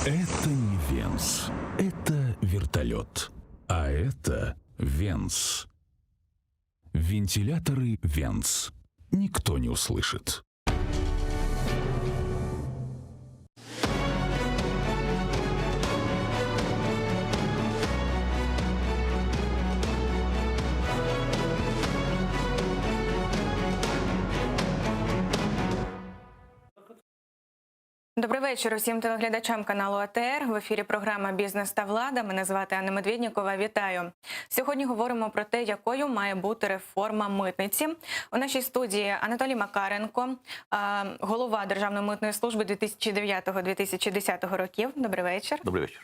Это не Венс, это вертолет. А это Венс. Вентиляторы Венс. Никто не услышит. Добрий вечір усім телеглядачам каналу АТР. В ефірі програма «Бізнес та влада». Мене звати Анна Медведнікова. Вітаю. Сьогодні говоримо про те, якою має бути реформа митниці. У нашій студії Анатолій Макаренко, голова Державної митної служби 2009-2010 років. Добрий вечір. Добрий вечір.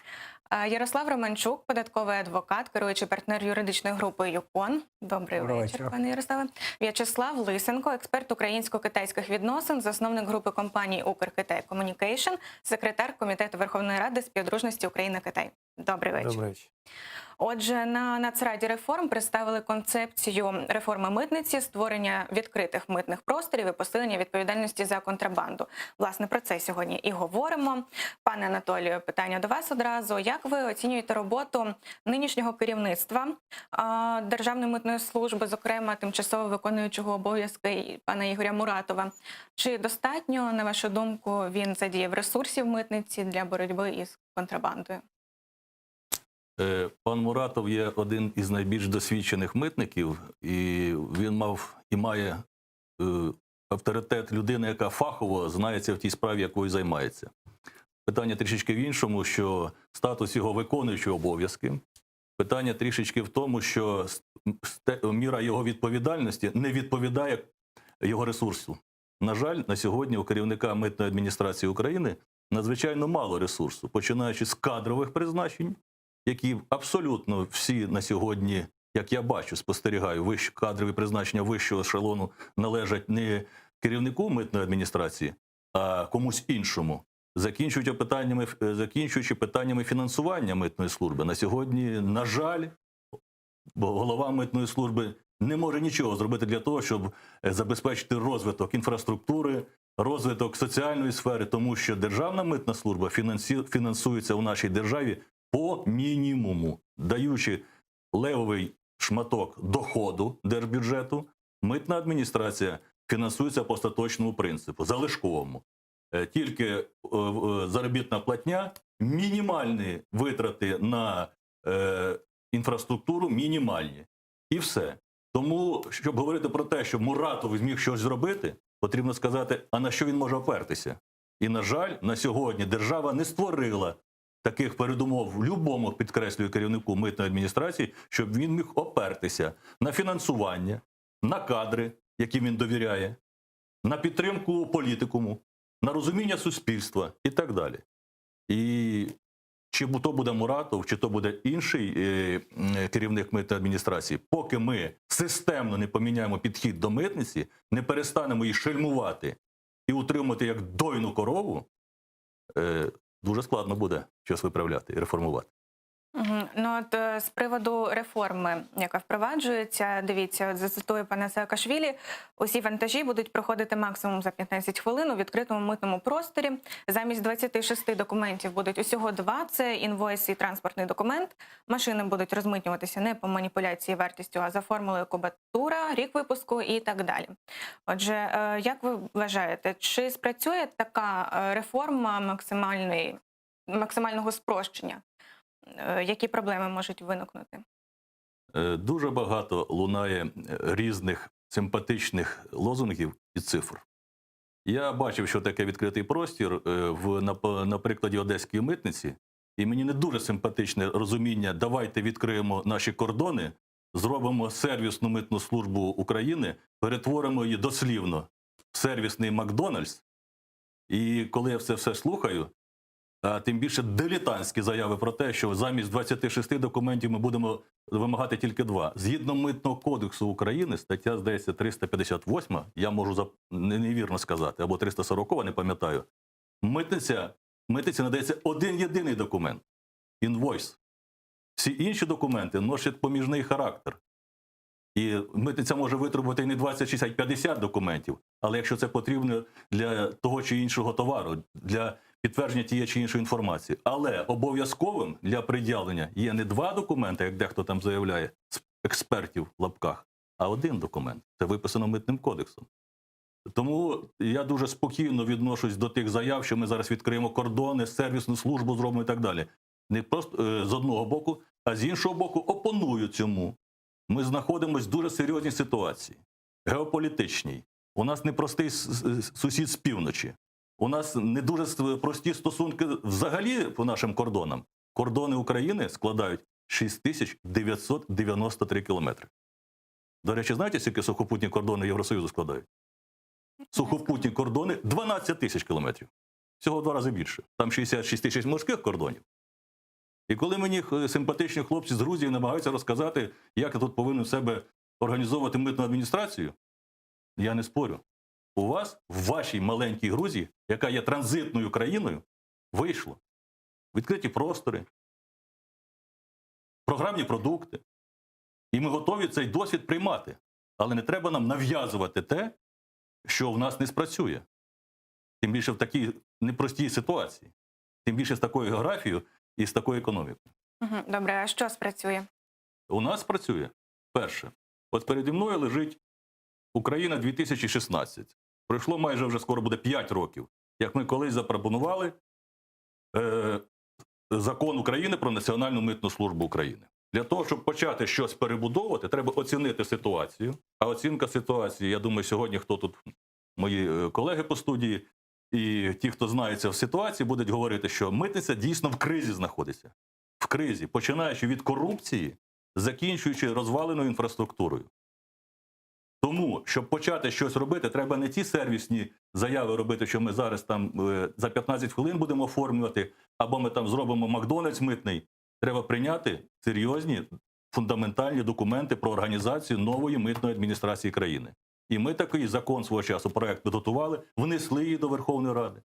Ярослав Романчук, податковий адвокат, керуючий партнер юридичної групи ЮКОН. Добрий вечір, пане Ярославе. В'ячеслав Лисенко, експерт українсько-китайських відносин, засновник групи компаній «Укркитай Комунікейшн», секретар Комітету Верховної Ради співдружності Україна-Китай. Добрий вечір. Добрий вечір. Отже, на Нацраді реформ представили концепцію реформи митниці, створення відкритих митних просторів і посилення відповідальності за контрабанду. Власне, про це сьогодні і говоримо. Пане Анатолію, питання до вас одразу. Як ви оцінюєте роботу нинішнього керівництва Державної митної служби, зокрема тимчасово виконуючого обов'язки пана Ігоря Муратова? Чи достатньо, на вашу думку, він задіяв ресурсів митниці для боротьби із контрабандою? Пан Муратов є один із найбільш досвідчених митників, і він мав і має авторитет людини, яка фахово знається в тій справі, якою займається. Питання трішечки в іншому, що статус його виконуючого обов'язки. Питання трішечки в тому, що міра його відповідальності не відповідає його ресурсу. На жаль, на сьогодні у керівника митної адміністрації України надзвичайно мало ресурсу, починаючи з кадрових призначень, які абсолютно всі на сьогодні, як я бачу, спостерігаю, кадрові призначення вищого ешелону належать не керівнику митної адміністрації, а комусь іншому, закінчуючи питаннями фінансування митної служби. На сьогодні, на жаль, голова митної служби не може нічого зробити для того, щоб забезпечити розвиток інфраструктури, розвиток соціальної сфери, тому що Державна митна служба фінансується у нашій державі по мінімуму, даючи левовий шматок доходу держбюджету, митна адміністрація фінансується по остаточному принципу, залишковому. Тільки заробітна платня, мінімальні витрати на інфраструктуру, мінімальні. І все. Тому, щоб говорити про те, що Муратов зміг щось зробити, потрібно сказати, а на що він може опертися. І, на жаль, на сьогодні держава не створила таких передумов в будь-якому, підкреслюю, керівнику митної адміністрації, щоб він міг опертися на фінансування, на кадри, яким він довіряє, на підтримку політикуму, на розуміння суспільства і так далі. І чи то буде Муратов, чи то буде інший керівник митної адміністрації, поки ми системно не поміняємо підхід до митниці, не перестанемо її шельмувати і утримувати як дойну корову, дуже складно буде щось виправляти і реформувати. Ну от з приводу реформи, яка впроваджується, дивіться, от зацитую пана Саакашвілі, усі вантажі будуть проходити максимум за 15 хвилин у відкритому митному просторі. Замість 26 документів будуть усього 2, це інвойс і транспортний документ. Машини будуть розмитнюватися не по маніпуляції вартістю, а за формулою кубатура, рік випуску і так далі. Отже, як ви вважаєте, чи спрацює така реформа максимального спрощення? Які проблеми можуть виникнути? Дуже багато лунає різних симпатичних лозунгів і цифр. Я бачив, що таке відкритий простір на прикладі Одеської митниці, і мені не дуже симпатичне розуміння «давайте відкриємо наші кордони, зробимо сервісну митну службу України, перетворимо її дослівно в сервісний Макдональдс». І коли я це все слухаю, а тим більше дилетантські заяви про те, що замість 26 документів ми будемо вимагати тільки 2. Згідно Митного кодексу України, стаття, здається, 358, я можу невірно сказати, або 340, не пам'ятаю, митниці надається один єдиний документ – інвойс. Всі інші документи носять поміжний характер. І митниця може витребувати і не 20, 60, 50 документів, але якщо це потрібно для того чи іншого товару, для підтвердження тієї чи іншої інформації. Але обов'язковим для пред'явлення є не 2 документи, як дехто там заявляє, з експертів в лапках, а 1 документ. Це виписано Митним кодексом. Тому я дуже спокійно відношусь до тих заяв, що ми зараз відкриємо кордони, сервісну службу зробимо і так далі. Не просто з одного боку, а з іншого боку опоную цьому. Ми знаходимося в дуже серйозній ситуації, геополітичній. У нас непростий сусід з півночі. У нас не дуже прості стосунки взагалі по нашим кордонам. Кордони України складають 6993 кілометри. До речі, знаєте, скільки сухопутні кордони Євросоюзу складають? Сухопутні кордони 12 тисяч кілометрів. Всього в 2 рази більше. Там 66 тисяч морських кордонів. І коли мені симпатичні хлопці з Грузії намагаються розказати, як я тут повинен себе організовувати митну адміністрацію, я не спорю. У вас, в вашій маленькій Грузії, яка є транзитною країною, вийшло. Відкриті простори, програмні продукти. І ми готові цей досвід приймати. Але не треба нам нав'язувати те, що в нас не спрацює. Тим більше в такій непростій ситуації. Тим більше з такою географією і з такою економікою. Добре, а що спрацює? У нас працює. Перше. От переді мною лежить Україна 2016. Пройшло майже вже скоро буде 5 років, як ми колись запропонували закон України про Національну митну службу України. Для того, щоб почати щось перебудовувати, треба оцінити ситуацію. А оцінка ситуації, я думаю, сьогодні, хто тут, мої колеги по студії, і ті, хто знається в ситуації, будуть говорити, що митниця дійсно в кризі знаходиться. В кризі, починаючи від корупції, закінчуючи розваленою інфраструктурою. Тому, щоб почати щось робити, треба не ті сервісні заяви робити, що ми зараз там за 15 хвилин будемо оформлювати, або ми там зробимо Макдональдс митний. Треба прийняти серйозні, фундаментальні документи про організацію нової митної адміністрації країни. І ми такий закон свого часу, проект підготували, внесли її до Верховної Ради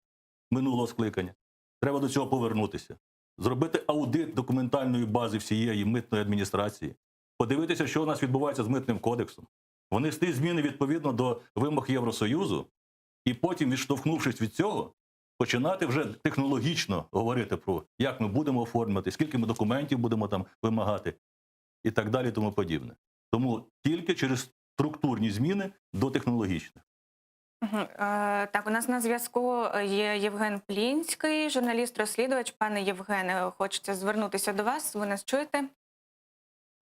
минулого скликання. Треба до цього повернутися. Зробити аудит документальної бази всієї митної адміністрації. Подивитися, що у нас відбувається з Митним кодексом. Внести зміни відповідно до вимог Євросоюзу. І потім, відштовхнувшись від цього, починати вже технологічно говорити про, як ми будемо оформлювати, скільки ми документів будемо там вимагати і так далі, тому подібне. Тому тільки через структурні зміни до технологічних. Так, у нас на зв'язку є Євген Плінський, журналіст-розслідувач. Пане Євгене, хочеться звернутися до вас. Ви нас чуєте?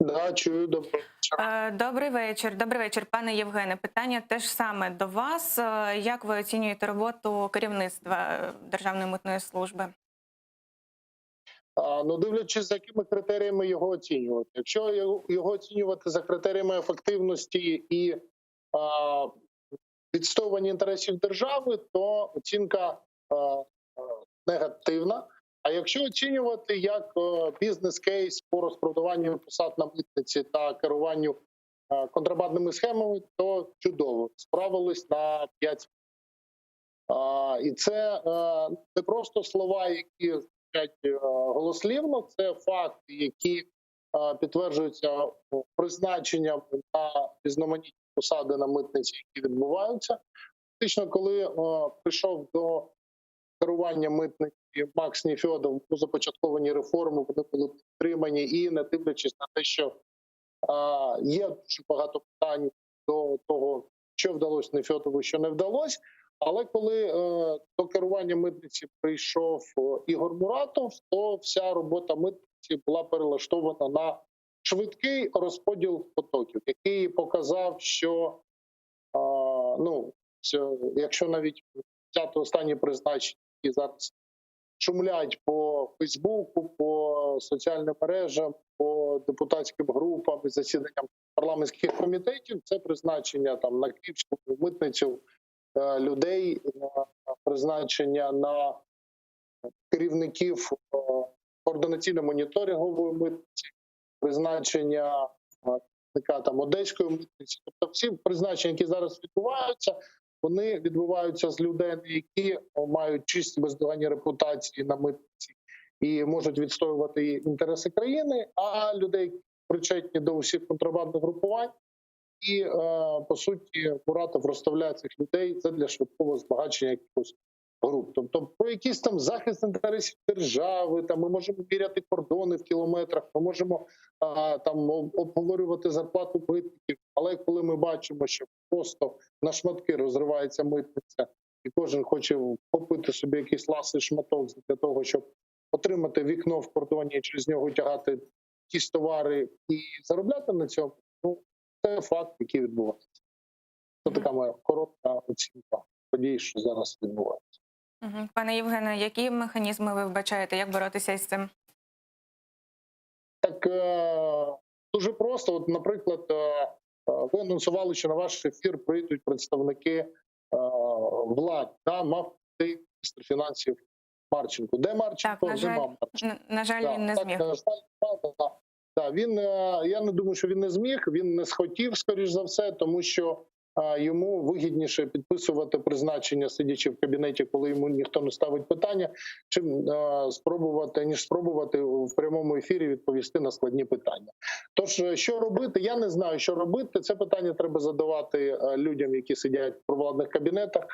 Да, чую, добрий вечір. Добрий вечір. Добрий вечір, пане Євгене. Питання теж саме до вас. Як ви оцінюєте роботу керівництва Державної митної служби? Ну, дивлячись, за якими критеріями його оцінювати. Якщо його оцінювати за критеріями ефективності і відстоювання інтересів держави, то оцінка негативна. А якщо оцінювати як бізнес-кейс по розпродаванню посад на митниці та керуванню контрабандними схемами, то чудово. Справились на 5. І це не просто слова, які звучать голослівно, це факти, які підтверджуються призначенням на різноманітні посади на митниці, які відбуваються. Фактично, коли прийшов до керування митниці Макс Нефьодов у започатковані реформи, вони були підтримані, і не дивлячись на те, що є дуже багато питань до того, що вдалося Нефьодову, що не вдалося. Але коли до керування митниці прийшов Ігор Муратов, то вся робота митниці була перелаштована на швидкий розподіл потоків, який показав, що якщо навіть взяти останні призначення, які зараз шумлять по Фейсбуку, по соціальним мережам, по депутатським групам і засіданням парламентських комітетів, це призначення там на Київську митницю людей, призначення на керівників координаційно-моніторингової митниці, призначення там Одеської митниці. Тобто всі призначення, які зараз відбуваються, вони відбуваються з людей, які мають чисті бездоганні репутації на митниці і можуть відстоювати інтереси країни, а людей, які причетні до усіх контрабандних групувань. І, по суті, Муратов розставляє цих людей це для швидкого збагачення якихось груп. Тобто про якийсь там захист інтересів держави, там ми можемо міряти кордони в кілометрах, ми можемо там обговорювати зарплату митників. Але коли ми бачимо, що просто на шматки розривається митниця, і кожен хоче купити собі якийсь ласий шматок для того, щоб отримати вікно в кордоні і через нього тягати якісь товари і заробляти на цьому, ну це факт, який відбувається. Це така моя коротка оцінка подій, що зараз відбувається. Пане Євгене, які механізми ви вбачаєте, як боротися із цим? Так дуже просто. От, наприклад, ви анонсували, що на ваш ефір прийдуть представники влади. Мав прийти міністр фінансів Марченко. Де Марченко? Так, Нема Марченко. на жаль, він не зміг. Він, я не думаю, що він не зміг, він не схотів, скоріш за все, тому що йому вигідніше підписувати призначення, сидячи в кабінеті, коли йому ніхто не ставить питання, чим спробувати в прямому ефірі відповісти на складні питання. Тож, що робити? Я не знаю, що робити. Це питання треба задавати людям, які сидять в провладних кабінетах.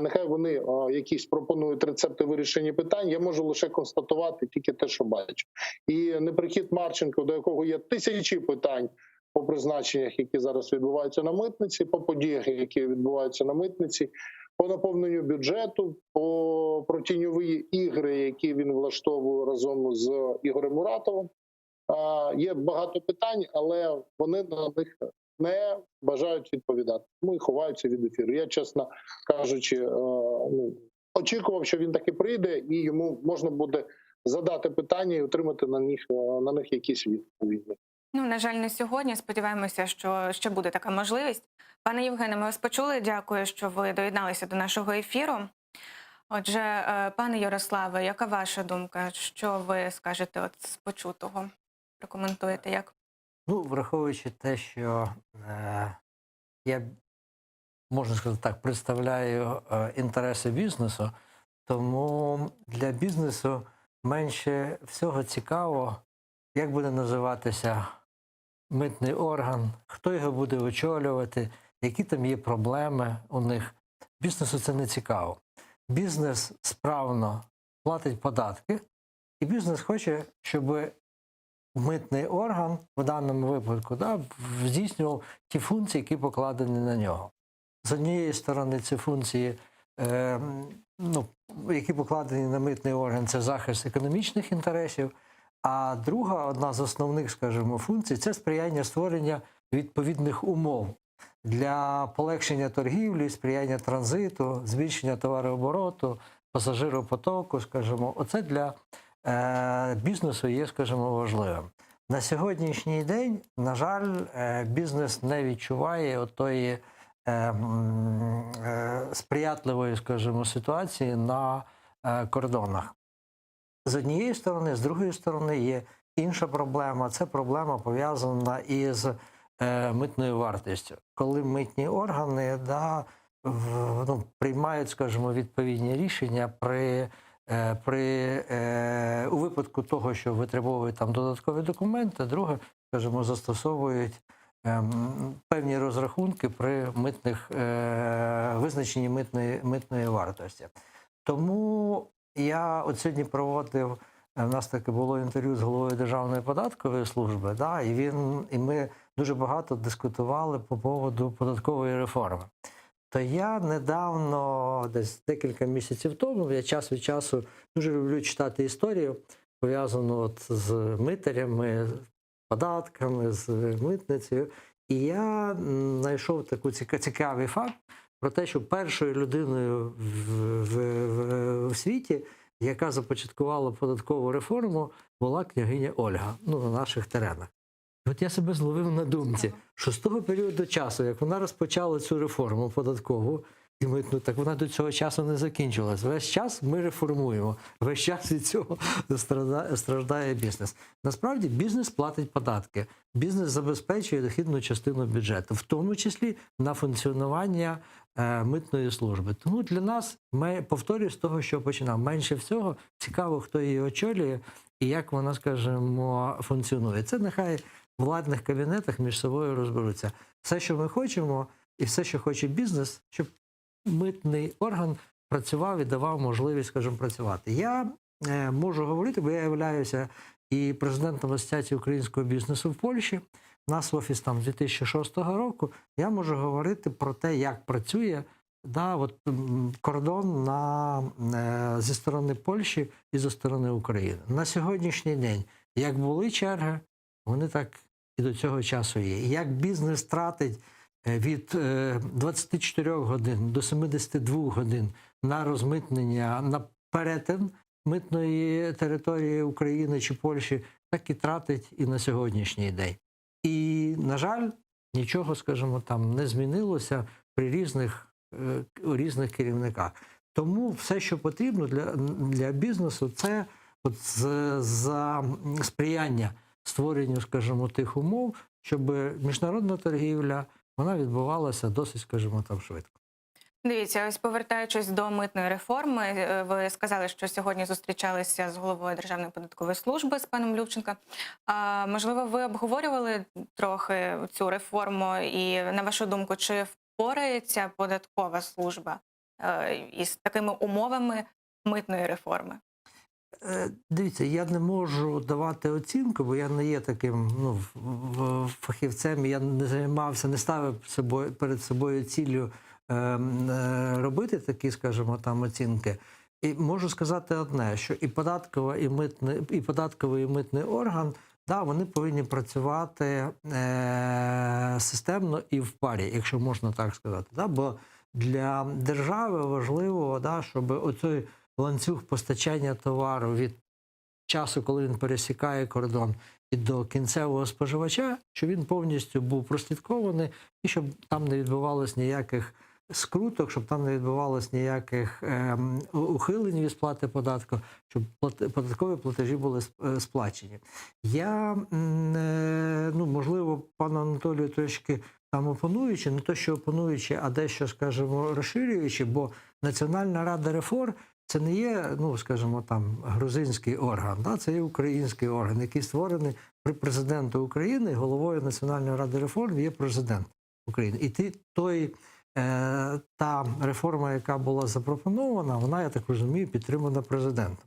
Нехай вони якісь пропонують рецепти вирішення питань. Я можу лише констатувати тільки те, що бачу. І неприхід Марченко, до якого є тисячі питань по призначеннях, які зараз відбуваються на митниці, по подіях, які відбуваються на митниці, по наповненню бюджету, про тіньові ігри, які він влаштовує разом з Ігорем Муратовим. Є багато питань, але вони на них не бажають відповідати. Тому і ховаються від ефіру. Я, чесно кажучи, очікував, що він таки прийде, і йому можна буде задати питання і отримати на них якісь відповіді. На жаль, не сьогодні. Сподіваємося, що ще буде така можливість. Пане Євгене, ми вас почули. Дякую, що ви доєдналися до нашого ефіру. Отже, пане Ярославе, яка ваша думка? Що ви скажете от з почутого? Прокоментуєте як? Враховуючи те, що я, можна сказати так, представляю інтереси бізнесу, тому для бізнесу менше всього цікаво, як буде називатися митний орган, хто його буде очолювати, які там є проблеми у них. Бізнесу це не цікаво. Бізнес справно платить податки, і бізнес хоче, щоб митний орган в даному випадку здійснював ті функції, які покладені на нього. З однієї сторони, ці функції, які покладені на митний орган, це захист економічних інтересів, а друга, одна з основних, скажімо, функцій – це сприяння створення відповідних умов для полегшення торгівлі, сприяння транзиту, збільшення товарообороту, пасажиропотоку, скажімо. Оце для бізнесу є, скажімо, важливим. На сьогоднішній день, на жаль, бізнес не відчуває отої сприятливої, скажімо, ситуації на кордонах. З однієї сторони, з другої сторони є інша проблема. Це проблема пов'язана із митною вартістю. Коли митні органи приймають, скажімо, відповідні рішення у випадку того, що витребовують там додаткові документи, друге, скажімо, застосовують певні розрахунки при визначенні митної вартості. Тому я от сьогодні проводив, у нас таке було інтерв'ю з головою Державної податкової служби, і ми дуже багато дискутували по поводу податкової реформи. То я недавно, десь декілька місяців тому, я час від часу дуже люблю читати історію, пов'язану з митарями, з податками, з митницею. І я знайшов такий цікавий факт про те, що першою людиною в світі, яка започаткувала податкову реформу, була княгиня Ольга, на наших теренах. І от я себе зловив на думці, що з того періоду часу, як вона розпочала цю реформу податкову, і митну, так вона до цього часу не закінчилась. Весь час ми реформуємо, весь час від цього страждає бізнес. Насправді бізнес платить податки, бізнес забезпечує дохідну частину бюджету, в тому числі на функціонування митної служби. Тому для нас, повторюю з того, що починав, менше всього цікаво, хто її очолює і як вона, скажімо, функціонує. Це нехай в владних кабінетах між собою розберуться. Все, що ми хочемо, і все, що хоче бізнес, щоб митний орган працював і давав можливість, скажімо, працювати. Я можу говорити, бо я являюся і президентом Асоціації українського бізнесу в Польщі. У нас офіс там з 2006 року. Я можу говорити про те, як працює кордон зі сторони Польщі і зі сторони України. На сьогоднішній день, як були черги, вони так і до цього часу є. Як бізнес тратить від 24 годин до 72 годин на розмитнення, на перетин митної території України чи Польщі, так і тратить і на сьогоднішній день. І, на жаль, нічого, скажімо, там не змінилося при різних керівниках. Тому все, що потрібно для бізнесу, це за сприяння створенню, скажімо, тих умов, щоб міжнародна торгівля, вона відбувалася досить, скажімо, там швидко. Дивіться, ось повертаючись до митної реформи, ви сказали, що сьогодні зустрічалися з головою Державної податкової служби, з паном Любченко. Можливо, ви обговорювали трохи цю реформу і, на вашу думку, чи впорається податкова служба із такими умовами митної реформи? Дивіться, я не можу давати оцінку, бо я не є таким фахівцем, я не займався, не ставив перед собою ціллю робити такі, скажімо, там оцінки. І можу сказати одне, що і податковий, і митний орган, вони повинні працювати системно і в парі, якщо можна так сказати. Бо для держави важливо, щоб оцей ланцюг постачання товару від часу, коли він пересікає кордон, і до кінцевого споживача, щоб він повністю був прослідкований і щоб там не відбувалось ніяких скруток, щоб там не відбувалось ніяких ухилень від сплати податку, щоб податкові платежі були сплачені. Я, можливо, пану Анатолію трошки там опонуючи, не то що опонуючи, а дещо, скажімо, розширюючи, бо Національна рада реформ це не є, скажімо, там грузинський орган, це є український орган, який створений при президенту України, головою Національної ради реформ є президент України. І та реформа, яка була запропонована, вона, я так розумію, підтримана президентом.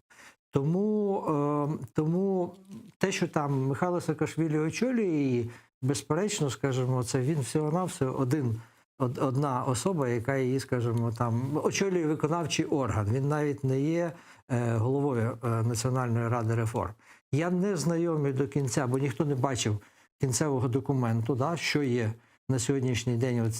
Тому те, що там Михайло Саакашвілі очолює її, безперечно, скажімо, це він всього-навсього одна особа, яка її, скажімо, там очолює виконавчий орган. Він навіть не є головою Національної ради реформ. Я не знайомий до кінця, бо ніхто не бачив кінцевого документу, що є на сьогоднішній день,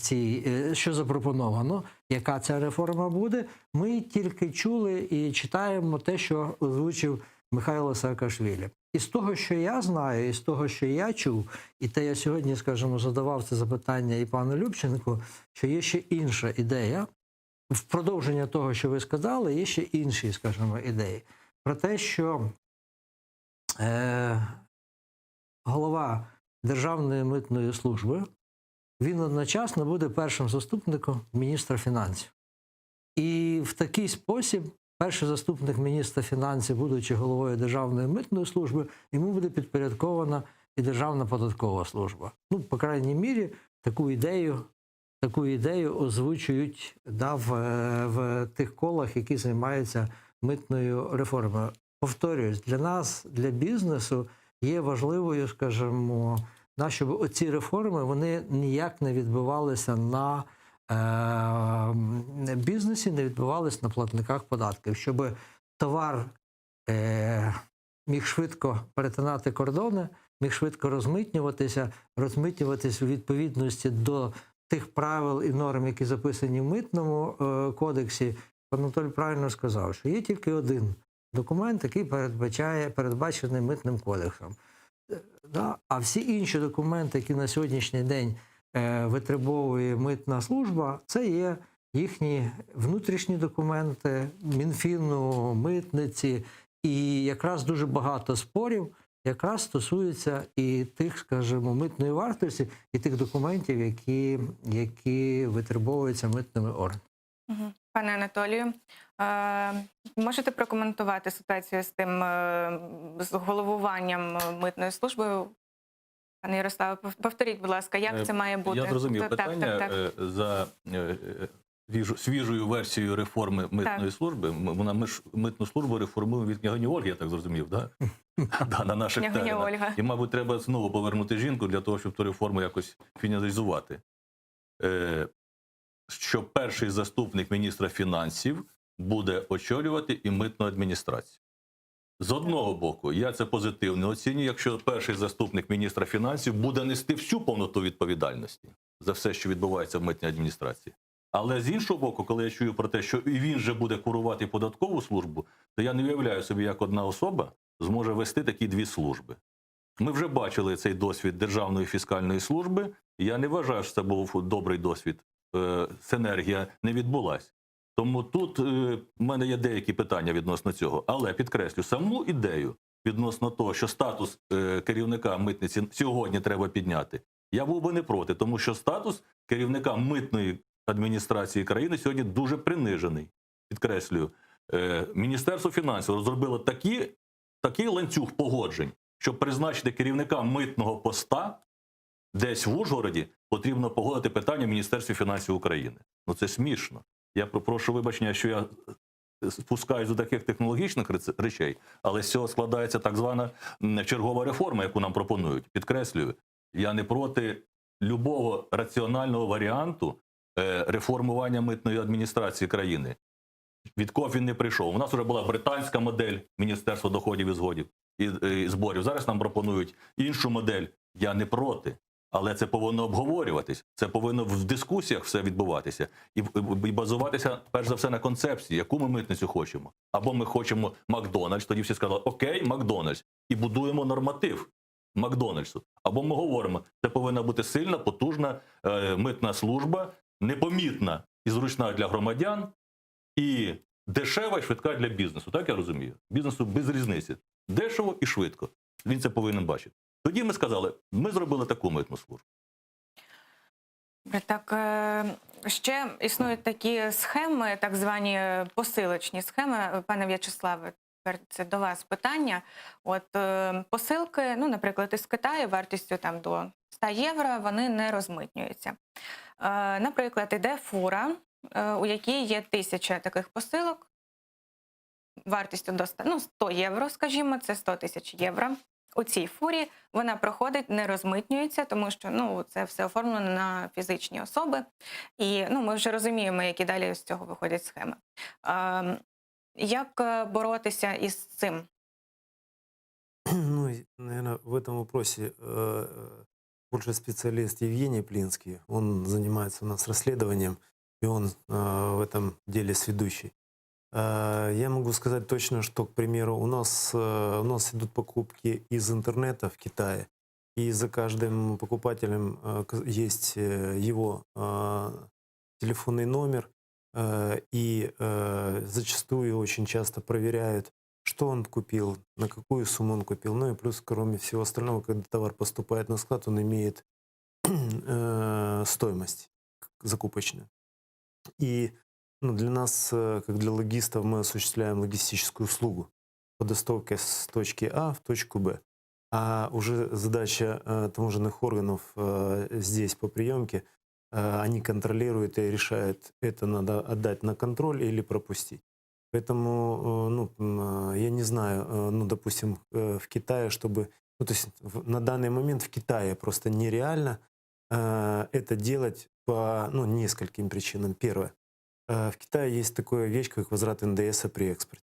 що запропоновано, яка ця реформа буде. Ми тільки чули і читаємо те, що озвучив Михайло Саакашвілі. І з того, що я знаю, і з того, що я чув, і те я сьогодні, скажімо, задавав це запитання і пану Любченку, що є ще інша ідея. В продовження того, що ви сказали, є ще інші, скажімо, ідеї. Про те, що голова Державної митної служби, він одночасно буде першим заступником міністра фінансів. І в такий спосіб перший заступник міністра фінансів, будучи головою Державної митної служби, йому буде підпорядкована і Державна податкова служба. По крайній мірі, таку ідею озвучують в тих колах, які займаються митною реформою. Повторюсь, для нас, для бізнесу, є важливою, скажімо, щоб оці реформи, вони ніяк не відбувалися на бізнесі, не відбувалися на платниках податків. Щоб товар міг швидко перетинати кордони, міг швидко розмитнюватися у відповідності до тих правил і норм, які записані в Митному кодексі. Пан Анатолій правильно сказав, що є тільки один документ, який передбачений Митним кодексом. А всі інші документи, які на сьогоднішній день витребовує митна служба, це є їхні внутрішні документи, Мінфіну, митниці. І якраз дуже багато спорів якраз стосується і тих, скажімо, митної вартості, і тих документів, які витребовуються митними органами. Пане Анатолію, можете прокоментувати ситуацію з тим, з головуванням митною службою? Пане Ярославе, повторіть, будь ласка, як це має бути? Я зрозумів питання. Так. За свіжою версією реформи митної служби. Ми ж митну службу реформуємо від княгині Ольги, я так зрозумів, да? Да, на наших Княгиня теренах. Ольга. І, мабуть, треба знову повернути жінку для того, щоб ту реформу якось фіналізувати. Що перший заступник міністра фінансів буде очолювати і митну адміністрацію. З одного боку, я це позитивно оцінюю, якщо перший заступник міністра фінансів буде нести всю повноту відповідальності за все, що відбувається в митній адміністрації. Але з іншого боку, коли я чую про те, що і він же буде курувати податкову службу, то я не уявляю собі, як одна особа зможе вести такі дві служби. Ми вже бачили цей досвід Державної фіскальної служби, і я не вважаю, що це був добрий досвід. Синергія не відбулась. Тому тут в мене є деякі питання відносно цього. Але, підкреслю, саму ідею відносно того, що статус керівника митниці сьогодні треба підняти, я був би не проти, тому що статус керівника митної адміністрації країни сьогодні дуже принижений. Підкреслюю, Міністерство фінансів розробило такий ланцюг погоджень, щоб призначити керівника митного поста десь в Ужгороді, потрібно погодити питання в Міністерстві фінансів України. Ну це смішно. Я прошу вибачення, що я спускаюсь до таких технологічних речей, але з цього складається так звана чергова реформа, яку нам пропонують. Підкреслюю, я не проти любого раціонального варіанту реформування митної адміністрації країни. Від кого він не прийшов. У нас вже була британська модель Міністерства доходів і зборів. Зараз нам пропонують іншу модель. Я не проти. Але це повинно обговорюватись, це повинно в дискусіях все відбуватися і базуватися, перш за все, на концепції, яку ми митницю хочемо. Або ми хочемо Макдональдс, тоді всі сказали, окей, Макдональдс, і будуємо норматив Макдональдсу. Або ми говоримо, це повинна бути сильна, потужна митна служба, непомітна і зручна для громадян, і дешева і швидка для бізнесу. Так я розумію? Бізнесу без різниці. Дешево і швидко. Він це повинен бачити. Тоді ми сказали, ми зробили таку митну службу. Так, ще існують такі схеми, так звані посилочні схеми. Пане В'ячеславе, тепер це до вас питання. От посилки, ну, наприклад, із Китаю вартістю там до 100 євро, вони не розмитнюються. Наприклад, іде фура, у якій є 1000 таких посилок, вартістю до 100 євро, скажімо, це 100 тисяч євро. У цій фурі вона проходить, не розмитнюється, тому що це все оформлено на фізичні особи. І ми вже розуміємо, які далі з цього виходять схеми. Як боротися із цим? Ну, наверное, в этом вопросе больше специалист Евгений Плинский. Он занимается у нас расследованием, и он в этом деле сведущий. Я могу сказать точно, что, к примеру, у нас идут покупки из интернета в Китае, и за каждым покупателем есть его телефонный номер, и зачастую очень часто проверяют, что он купил, на какую сумму он купил. Ну и плюс, кроме всего остального, когда товар поступает на склад, он имеет стоимость закупочную. И для нас, как для логистов, мы осуществляем логистическую услугу по доставке с точки А в точку Б. А уже задача таможенных органов здесь по приемке, они контролируют и решают, это надо отдать на контроль или пропустить. Поэтому, я не знаю, допустим, в Китае, чтобы... то есть на данный момент в Китае просто нереально это делать по нескольким причинам. Первое. В Китае есть такая вещь, как возврат НДС при экспорте.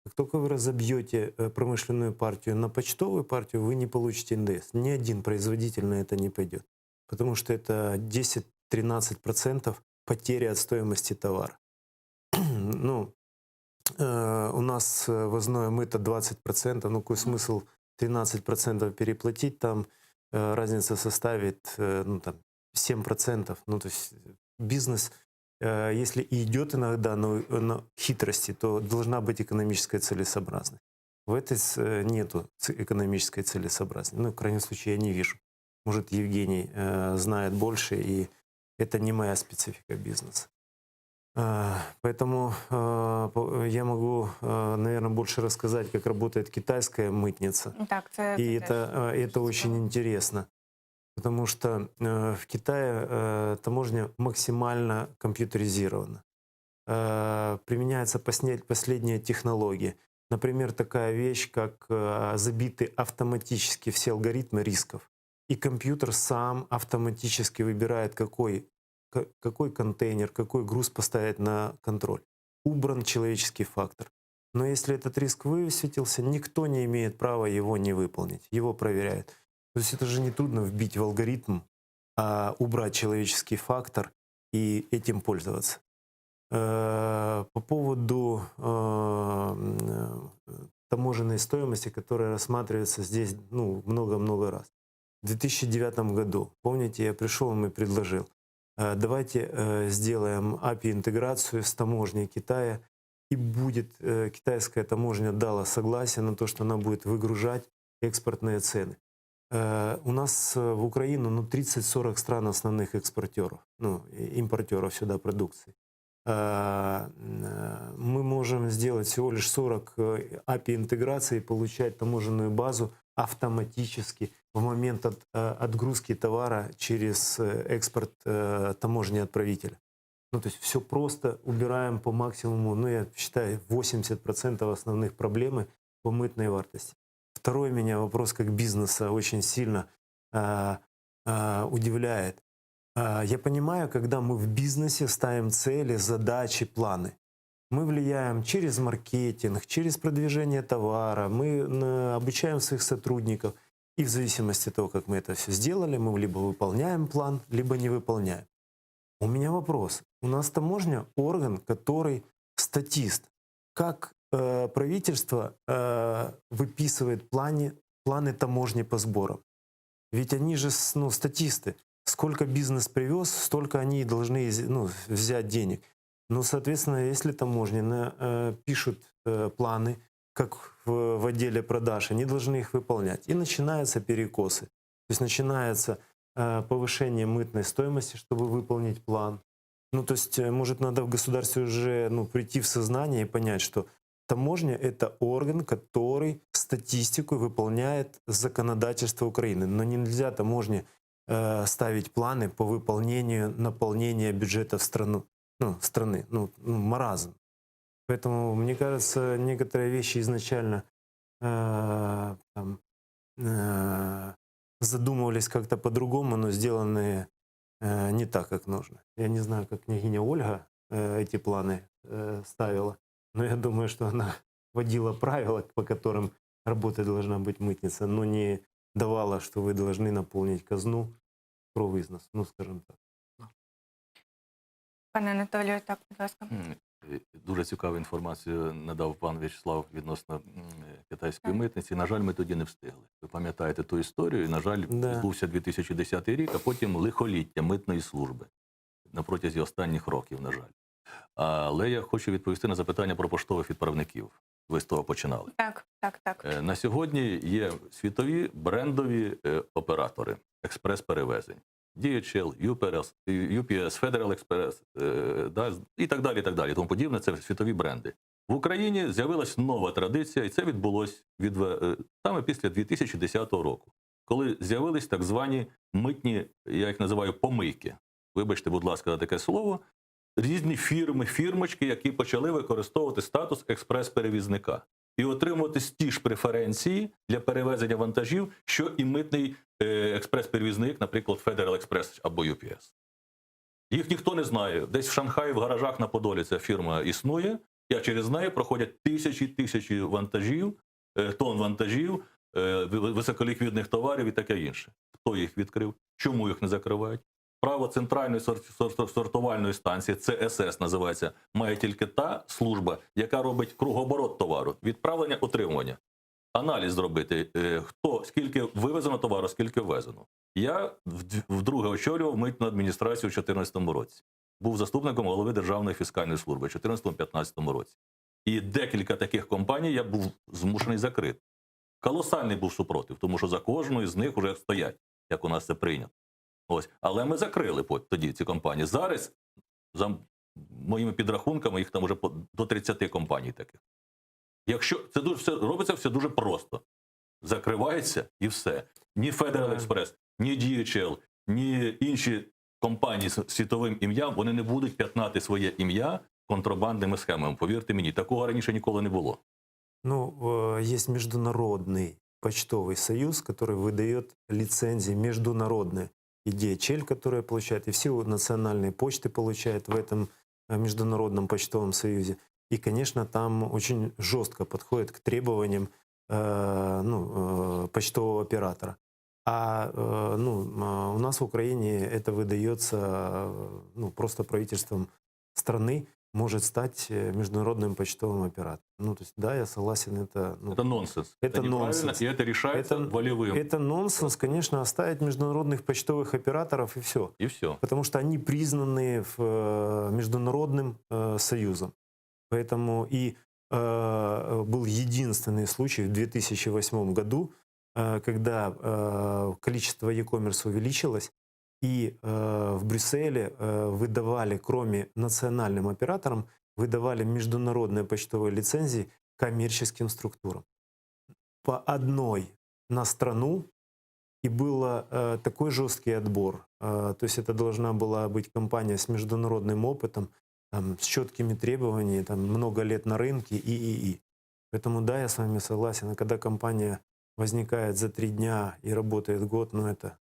Как только вы разобьете промышленную партию на почтовую партию, вы не получите НДС. Ни один производитель на это не пойдет. Потому что это 10-13% потери от стоимости товара. У нас ввозное мыто 20%. Какой смысл 13% переплатить? Там разница составит 7%. То есть бизнес... Если и идет иногда на хитрости, то должна быть экономическая целесообразность. В этой нету экономической целесообразности. В крайнем случае я не вижу. Может, Евгений знает больше, и это не моя специфика бизнеса. Поэтому я могу, наверное, больше рассказать, как работает китайская мытница. Так, и это очень интересно. потому что в Китае таможня максимально компьютеризирована. Применяются последние технологии. Например, такая вещь, как забиты автоматически все алгоритмы рисков. И компьютер сам автоматически выбирает, какой контейнер, какой груз поставить на контроль. Убран человеческий фактор. Но если этот риск высветился, никто не имеет права его не выполнить. Его проверяют. То есть это же не трудно вбить в алгоритм, убрать человеческий фактор и этим пользоваться. По поводу таможенной стоимости, которая рассматривается здесь много-много раз. В 2009 году, помните, я пришел им и предложил, давайте сделаем API-интеграцию с таможней Китая, и будет китайская таможня дала согласие на то, что она будет выгружать экспортные цены. У нас в Украину 30-40 стран основных экспортеров, импортеров сюда продукции. Мы можем сделать всего лишь 40 API-интеграций и получать таможенную базу автоматически в момент отгрузки товара через экспорт таможни отправителя. То есть все просто, убираем по максимуму, я считаю, 80% основных проблем по мытной вартости. Второй меня вопрос как бизнеса очень сильно удивляет. Я понимаю, когда мы в бизнесе ставим цели, задачи, планы. Мы влияем через маркетинг, через продвижение товара, мы обучаем своих сотрудников. И в зависимости от того, как мы это все сделали, мы либо выполняем план, либо не выполняем. У меня вопрос. У нас таможня — орган, который статист. Как правительство выписывает планы таможни по сборам? Ведь они же статисты. Сколько бизнес привез, столько они должны взять денег. Соответственно, если таможни пишут планы, как в отделе продаж, они должны их выполнять. И начинаются перекосы. То есть начинается повышение мытной стоимости, чтобы выполнить план. То есть, может, надо в государстве уже прийти в сознание и понять, что таможня — это орган, который статистику выполняет законодательство Украины. Но нельзя таможне ставить планы по выполнению наполнения бюджета страны. Маразм. Поэтому, мне кажется, некоторые вещи изначально задумывались как-то по-другому, но сделаны не так, как нужно. Я не знаю, как княгиня Ольга эти планы ставила, но я думаю, что она вводила правила, по которым работать должна быть мытница, но не давала, что вы должны наполнить казну про визнос, скажем так. Пане Анатолію, так, будь ласка. Дуже цікаву інформацію надав пан В'ячеслав відносно китайської митниці. На жаль, ми тоді не встигли. Ви пам'ятаєте ту історію, і, на жаль, відбувся 2010 рік, а потім лихоліття митної служби на протязі останніх років, на жаль. Але я хочу відповісти на запитання про поштових відправників. Ви з того починали. Так. На сьогодні є світові брендові оператори експрес-перевезень. DHL, UPS, Federal Express і так далі, і так далі. Тому подібне, це світові бренди. В Україні з'явилась нова традиція, і це відбулось саме після 2010 року, коли з'явились так звані митні, я їх називаю, помийки. Вибачте, будь ласка, за таке слово. Різні фірмочки, які почали використовувати статус експрес-перевізника і отримувати ті ж преференції для перевезення вантажів, що і митний експрес-перевізник, наприклад, Federal Express або UPS. Їх ніхто не знає. Десь в Шанхаї, в гаражах на Подолі ця фірма існує, а через неї проходять тисячі вантажів, тонн вантажів, високоліквідних товарів і таке інше. Хто їх відкрив? Чому їх не закривають? Право центральної сортувальної станції, ЦСС називається, має тільки та служба, яка робить кругооборот товару, відправлення, отримування. Аналіз зробити, скільки вивезено товару, скільки ввезено. Я вдруге очолював митну адміністрацію у 2014 році. Був заступником голови Державної фіскальної служби у 2014-2015 році. І декілька таких компаній я був змушений закрити. Колосальний був супротив, тому що за кожною з них вже стоять, як у нас це прийнято. Але ми закрили тоді ці компанії. Зараз, за моїми підрахунками, їх там вже до 30 компаній таких. Якщо це робиться все дуже просто. закривається і все. Ні Federal Express, ні DHL, ні інші компанії з світовим ім'ям, вони не будуть п'ятнати своє ім'я контрабандними схемами. Повірте мені, такого раніше ніколи не було. Ну, есть Международный почтовый союз, который выдает лицензии международные. И DHL, которая получает, и все национальные почты получают в этом Международном почтовом союзе. И, конечно, там очень жестко подходит к требованиям почтового оператора. У нас в Украине это выдается просто правительством страны, может стать международным почтовым оператором. То есть, да, я согласен, это... Это нонсенс. Это неправильно, нонсенс. и это решается волевым. Это нонсенс, конечно, оставить международных почтовых операторов и все. И все. Потому что они признаны Международным союзом. Поэтому и был единственный случай в 2008 году, когда количество e-commerce увеличилось, и в Брюсселе выдавали, кроме национальным операторам, выдавали международные почтовые лицензии коммерческим структурам. По одной на страну, и был такой жесткий отбор. То есть это должна была быть компания с международным опытом, с четкими требованиями, много лет на рынке и. Поэтому да, я с вами согласен. А когда компания возникает за 3 дня и работает год, это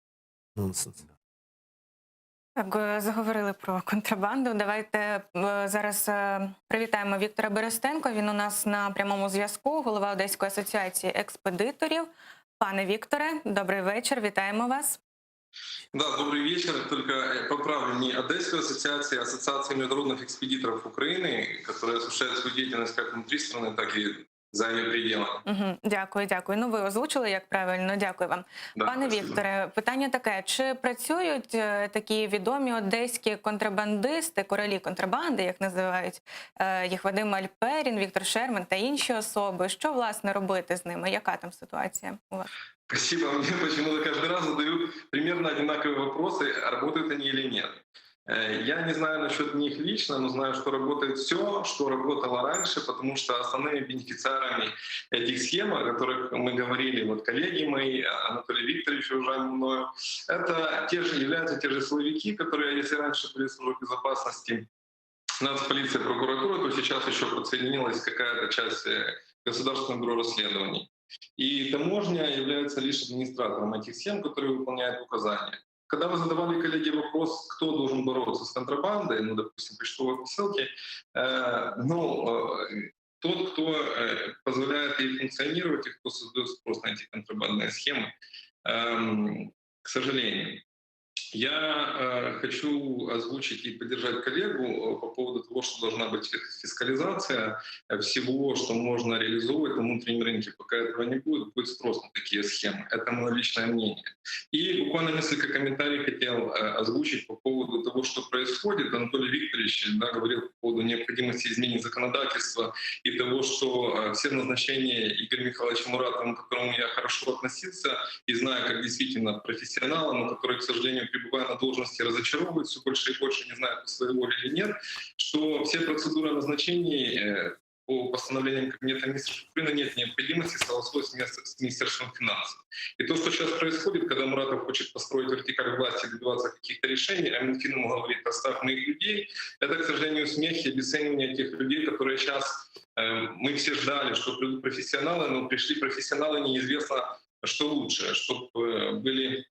нонсенс. Так, заговорили про контрабанду. Давайте зараз привітаємо Віктора Берестенко. Він у нас на прямому зв'язку, голова Одеської асоціації експедиторів. Пане Вікторе, добрий вечір, вітаємо вас. Да, добрый вечер. Только поправлю, не Одесская ассоциация, а Ассоциация международных экспедиторов Украины, которая осуществляет свою деятельность как внутри страны, так и за ее пределами. Дякую. Ви озвучили, як правильно. Дякую вам. Да, Пане спасибо. Вікторе, питання таке. Чи працюють такі відомі одеські контрабандисти, королі контрабанди, як називають їх, Вадим Альперін, Віктор Шерман та інші особи? Що, власне, робити з ними? Яка там ситуація у вас? Спасибо. Мне почему-то каждый раз задают примерно одинаковые вопросы, работают они или нет. Я не знаю насчет них лично, но знаю, что работает все, что работало раньше, потому что основными бенефициарами этих схем, о которых мы говорили, коллеги мои, Анатолий Викторович, уважаемый мною, это являются те же силовики, которые, если раньше были в службе безопасности, нацполиция, прокуратура, то сейчас еще подсоединилась какая-то часть Государственного бюро расследований. И таможня является лишь администратором этих схем, которые выполняют указания. Когда вы задавали коллеге вопрос, кто должен бороться с контрабандой, допустим, почтовые посылки, тот, кто позволяет ей функционировать и кто создает спрос на эти контрабандные схемы, к сожалению. Я хочу озвучить и поддержать коллегу по поводу того, что должна быть фискализация всего, что можно реализовывать на внутреннем рынке. Пока этого не будет спрос на такие схемы. Это мое личное мнение. И буквально несколько комментариев хотел озвучить по поводу того, что происходит. Анатолий Викторович говорил по поводу необходимости изменить законодательство и того, что все назначения Игоря Михайловича Муратова, к которому я хорошо относился и знаю как действительно профессионала, но который, к сожалению, пребывая на должности, разочаровывает все больше и больше, не знаю, по своей воле или нет, что все процедуры назначений по постановлениям Кабинета министров Украины нет необходимости согласовывать с Министерством финансов. И то, что сейчас происходит, когда Муратов хочет построить вертикаль власти, добиваться каких-то решений, а Минфин ему говорит: оставь моих людей, это, к сожалению, смех и обесценивание тех людей, которые сейчас, мы все ждали, что придут профессионалы, но пришли профессионалы, неизвестно, что лучше, чтобы были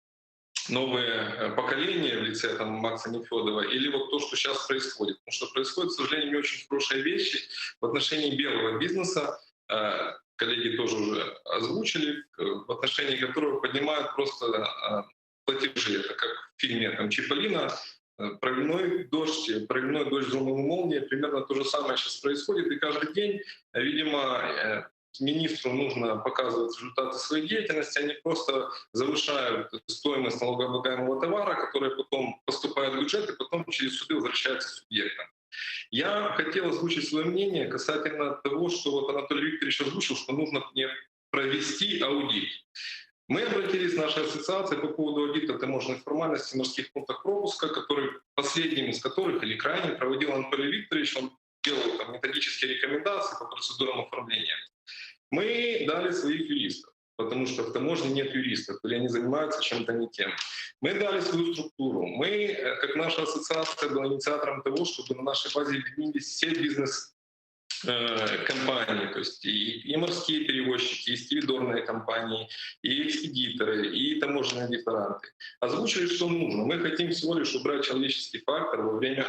новые поколения в лице Макса Нефёдова, или вот то, что сейчас происходит. Потому что происходит, к сожалению, не очень хорошие вещи в отношении белого бизнеса. Коллеги тоже уже озвучили, в отношении которого поднимают просто платежи. Это как в фильме «Чиполлино», проливной дождь взломом молнии, примерно то же самое сейчас происходит. И каждый день, видимо, министру нужно показывать результаты своей деятельности, они просто завышают стоимость налогооблагаемого товара, который потом поступает в бюджет и потом через суды возвращается субъектам. Я хотел озвучить свое мнение касательно того, что Анатолий Викторович озвучил, что нужно мне провести аудит. Мы обратились в нашу ассоциацию по поводу аудита таможенных формальностей в морских пунктах пропуска, последним из которых или крайним проводил Анатолий Викторович. Он делал методические рекомендации по процедурам оформления. Мы дали своих юристов. потому что в таможне нет юристов, или они занимаются чем-то не тем. Мы дали свою структуру. Мы, как наша ассоциация, была инициатором того, чтобы на нашей базе объединились все бизнес-компании, то есть и морские перевозчики, и стивидорные компании, и экспедиторы, и таможенные декларанты. Озвучили, что нужно. Мы хотим всего лишь убрать человеческий фактор во время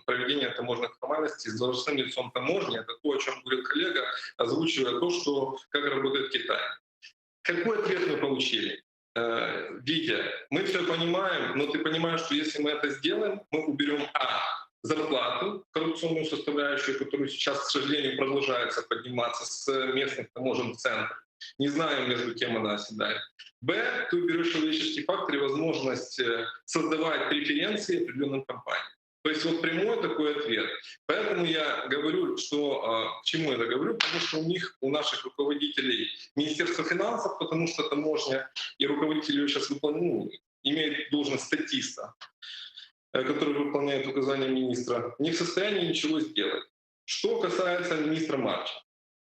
проведения таможенных формальностей с должностным лицом таможни. Это то, о чем говорил коллега, озвучивая то, что как работает Китай. Какой ответ мы получили? Витя, мы все понимаем, но ты понимаешь, что если мы это сделаем, мы уберем зарплату, коррупционную составляющую, которую сейчас, к сожалению, продолжается подниматься с местных таможенных центров. Не знаю, между кем она оседает. Б, ты уберешь человеческий фактор и возможность создавать преференции определенным компаниям. То есть вот прямой такой ответ. Поэтому я говорю, что к чему я это говорю, потому что у наших руководителей Министерства финансов, потому что таможня и руководители ее сейчас имеют должность статиста, который выполняет указания министра, не в состоянии ничего сделать. Что касается министра Марча.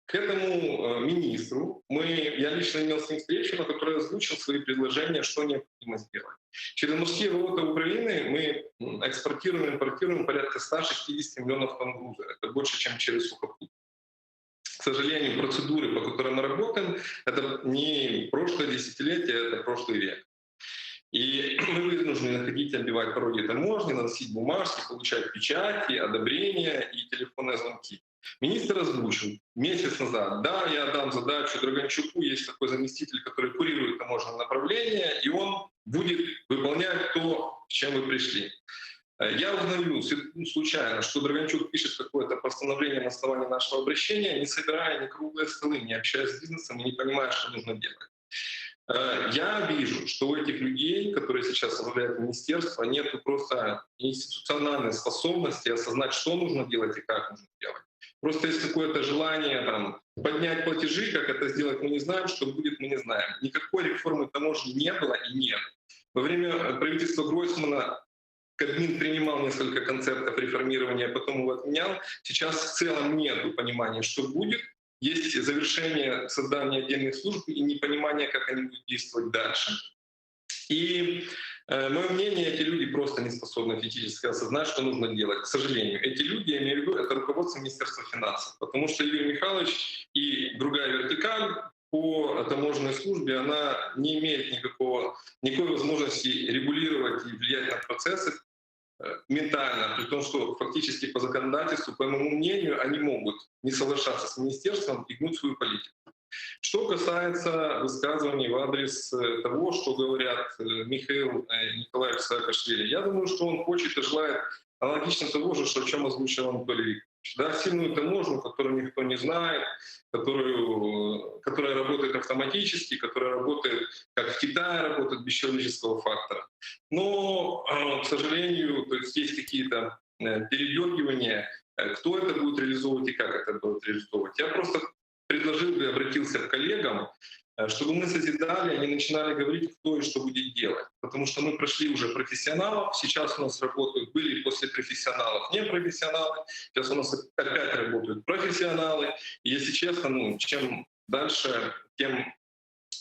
К этому министру я лично имел с ним встречу, на которой озвучил свои предложения, что необходимо сделать. Через морские ворота Украины мы экспортируем, импортируем порядка 160 миллионов тонн груза. Это больше, чем через сухопуть. К сожалению, процедуры, по которым мы работаем, это не прошлое десятилетие, это прошлый век. И мы вынуждены ходить, отбивать пороги таможни, наносить бумажки, получать печати, одобрения и телефонные звонки. Министр озвучил месяц назад: да, я дам задачу Драганчуку, есть такой заместитель, который курирует таможенное направление, и он будет выполнять то, с чем вы пришли. Я узнаю случайно, что Драганчук пишет какое-то постановление на основании нашего обращения, не собирая ни круглые столы, не общаясь с бизнесом и не понимая, что нужно делать. Я вижу, что у этих людей, которые сейчас возглавляют министерство, нет просто институциональной способности осознать, что нужно делать и как нужно делать. Просто есть какое-то желание поднять платежи, как это сделать, мы не знаем, что будет, мы не знаем. Никакой реформы таможни не было и нет. Во время правительства Гройсмана Кабмин принимал несколько концептов реформирования, потом его отменял. Сейчас в целом нет понимания, что будет. Есть завершение создания отдельных служб и непонимание, как они будут действовать дальше. И мое мнение, эти люди просто не способны физически осознать, что нужно делать. К сожалению, эти люди, я имею в виду, это руководство Министерства финансов. Потому что Юрий Михайлович и другая вертикаль по таможенной службе, она не имеет никакой возможности регулировать и влиять на процессы ментально, при том, что фактически по законодательству, по моему мнению, они могут не соглашаться с министерством и гнуть свою политику. Что касается высказываний в адрес того, что говорят Михаил Николаевич Саакашвили, я думаю, что он хочет и желает аналогично того же, о чем озвучил Анатолий Викторович. Да, сильную таможню, которую никто не знает, которая работает автоматически, которая работает, как в Китае работает, без человеческого фактора. Но, к сожалению, то есть какие-то передергивания, кто это будет реализовывать и как это будет реализовывать. Я просто предложил бы, обратился к коллегам, чтобы мы созидали, они начинали говорить, кто и что будет делать. Потому что мы прошли уже профессионалов, сейчас у нас работают, были после профессионалов непрофессионалы, сейчас у нас опять работают профессионалы. И если честно, чем дальше, тем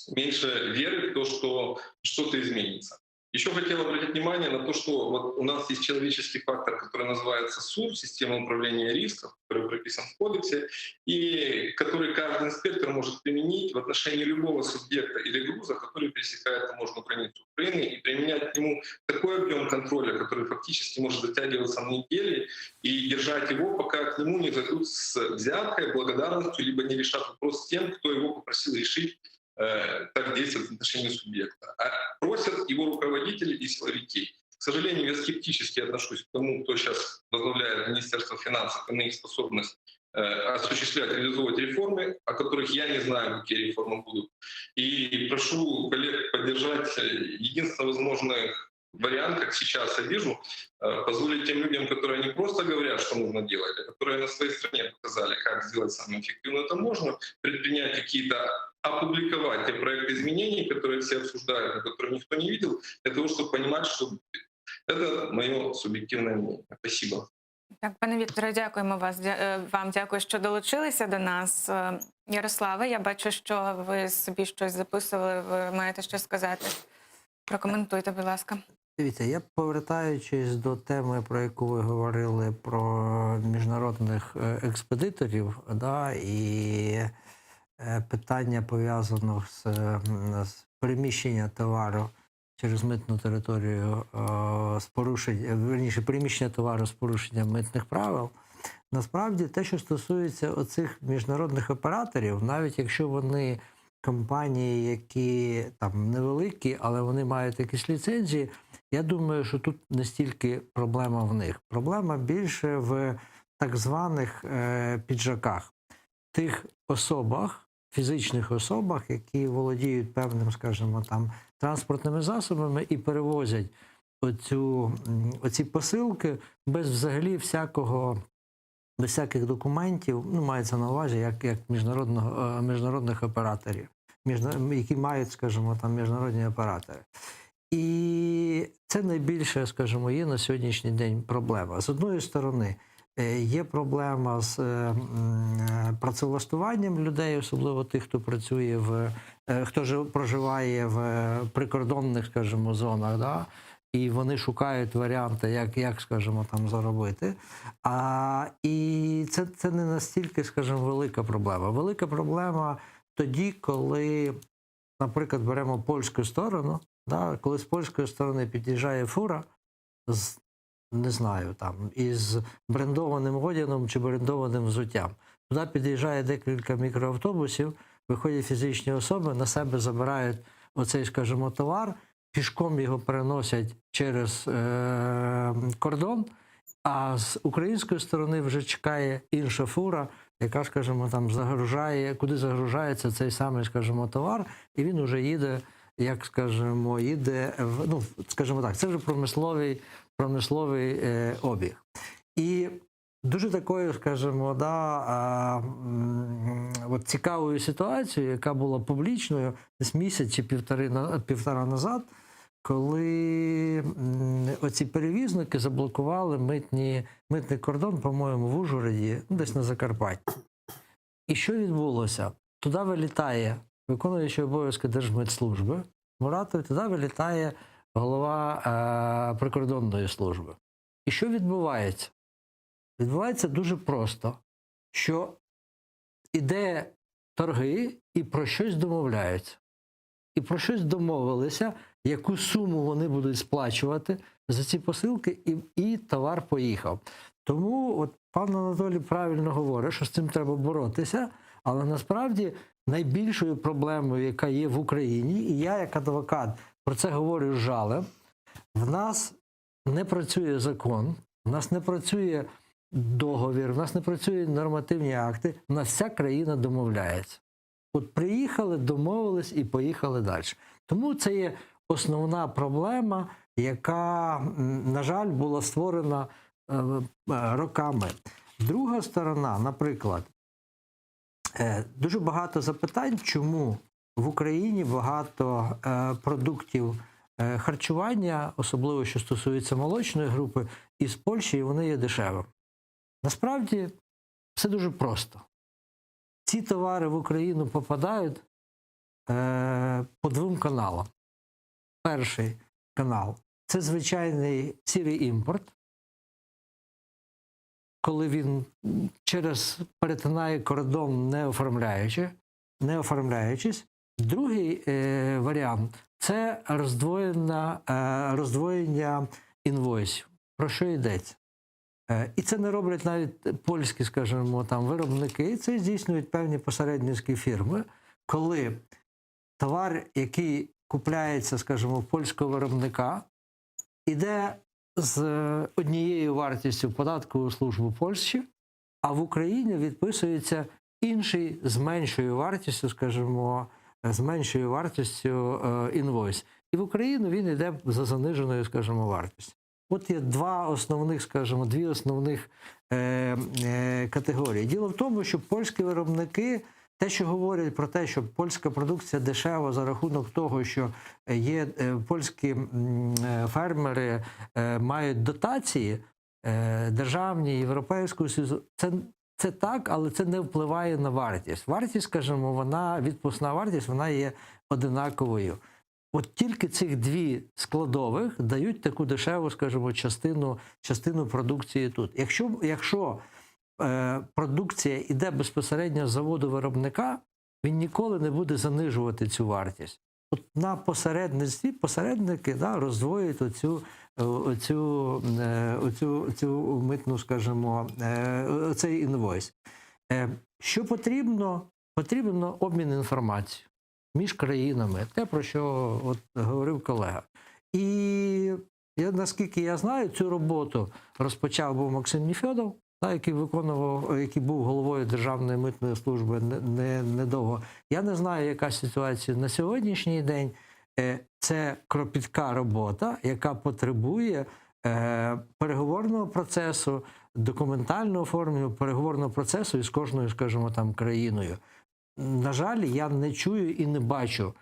меньше веры в то, что что-то изменится. Еще хотел обратить внимание на то, что вот у нас есть человеческий фактор, который называется СУР, система управления рисков, который прописан в кодексе, и который каждый инспектор может применить в отношении любого субъекта или груза, который пересекает таможенную границу Украины, и применять к нему такой объем контроля, который фактически может затягиваться на недели, и держать его, пока к нему не зайдут с взяткой, благодарностью, либо не решат вопрос с тем, кто его попросил решить так действовать в отношении субъекта. А просят его руководители и силовики. К сожалению, я скептически отношусь к тому, кто сейчас возглавляет Министерство финансов и на их способность осуществлять, реализовывать реформы, о которых я не знаю, какие реформы будут. И прошу коллег поддержать единственно возможный вариант, как сейчас я вижу, позволить тем людям, которые не просто говорят, что нужно делать, а которые на своей стране показали, как сделать самую эффективную таможню, предпринять какие-то, опубликовать те проекты изменений, которые все обсуждают, но которые никто не видел, для того, чтобы понимать, что это мое субъективное мнение. Спасибо. Так, пане Вікторе, дякуємо вам. Дякую, що долучилися до нас. Ярославе, я бачу, що ви собі щось записували, ви маєте що сказати. Прокоментуйте, будь ласка. Дивіться, я повертаючись до теми, про яку ви говорили, про міжнародних експедиторів, да, і питання пов'язаних з переміщенням товару через митну територію з порушенням, верніше, переміщення товару з порушенням митних правил. Насправді, те, що стосується оцих міжнародних операторів, навіть якщо вони компанії, які там невеликі, але вони мають якісь ліцензії, я думаю, що тут не стільки проблема в них. Проблема більше в так званих піджаках. Тих особах, фізичних особах, які володіють певним, скажімо, там, транспортними засобами і перевозять оці посилки без взагалі без всяких документів, ну, мається на увазі, як міжнародних операторів, які мають, скажімо, там, міжнародні оператори. І це найбільше, скажімо, є на сьогоднішній день проблема. З одної сторони, є проблема з працевлаштуванням людей, особливо тих, хто працює хто проживає в прикордонних, скажімо, зонах, да? І вони шукають варіанти, як скажімо, там заробити. І це не настільки, скажімо, велика проблема. Велика проблема тоді, коли, наприклад, беремо польську сторону, да, коли з польської сторони під'їжджає фура з, не знаю, там, із брендованим одягом чи брендованим взуттям. Туди під'їжджає декілька мікроавтобусів, виходять фізичні особи, на себе забирають оцей, скажімо, товар, пішком його переносять через кордон, а з української сторони вже чекає інша фура, яка, скажімо, там куди загружається цей самий, скажімо, товар, і він вже їде, як, скажімо, ну, скажімо так, це вже промисловий обіг. І дуже такою, скажімо, да, от цікавою ситуацією, яка була публічною десь місяць чи півтора назад, коли оці перевізники заблокували митний кордон, по-моєму, в Ужгороді, десь на Закарпатті. І що відбулося? Туди вилітає виконуючий обов'язки Держмитслужби Муратов, туди вилітає голова прикордонної служби. І що відбувається? Відбувається дуже просто, що іде торги і про щось домовляються. І про щось домовилися, яку суму вони будуть сплачувати за ці посилки, і товар поїхав. Тому от пан Анатолій правильно говорить, що з цим треба боротися, але насправді найбільшою проблемою, яка є в Україні, і я як адвокат про це говорю з жалем, в нас не працює закон, в нас не працює договір, в нас не працюють нормативні акти, в нас вся країна домовляється. От приїхали, домовились і поїхали далі. Тому це є основна проблема, яка, на жаль, була створена роками. Друга сторона, наприклад, дуже багато запитань, чому в Україні багато продуктів харчування, особливо що стосується молочної групи, із Польщі, і вони є дешевими. Насправді, все дуже просто. Ці товари в Україну попадають по двом каналам. Перший канал – це звичайний сірий імпорт, коли він перетинає кордон, не оформляючись. Другий варіант – це роздвоєння інвойсів. Про що йдеться? І це не роблять навіть польські, скажімо, там, виробники, це здійснюють певні посередницькі фірми, коли товар, який купляється, скажімо, в польського виробника, іде з однією вартістю в податкову службу Польщі, а в Україні відписується інший з меншою вартістю, скажімо, з меншою вартістю інвойс. І в Україну він йде за заниженою, скажімо, вартістю. От є дві основних категорії. Діло в тому, що польські виробники, те, що говорять про те, що польська продукція дешева за рахунок того, що є польські фермери мають дотації державні, Європейського Союзу, це це так, але це не впливає на вартість. Вартість, скажімо, вона, відпускна вартість, вона є одинаковою. От тільки цих дві складових дають таку дешеву, скажімо, частину продукції тут. Якщо продукція йде безпосередньо з заводу виробника, він ніколи не буде занижувати цю вартість. От на посередництві посередники роздвоюють оцю митну, скажімо, цей інвойс. Що потрібно? Потрібно обмін інформацією між країнами, те, про що от говорив колега. І наскільки я знаю, цю роботу розпочав був Максим Нефьодов, який був головою Державної митної служби недовго. Я не знаю, яка ситуація на сьогоднішній день. Це кропітка робота, яка потребує переговорного процесу, документального оформлення переговорного процесу із кожною, скажімо, там країною. На жаль, я не чую і не бачу,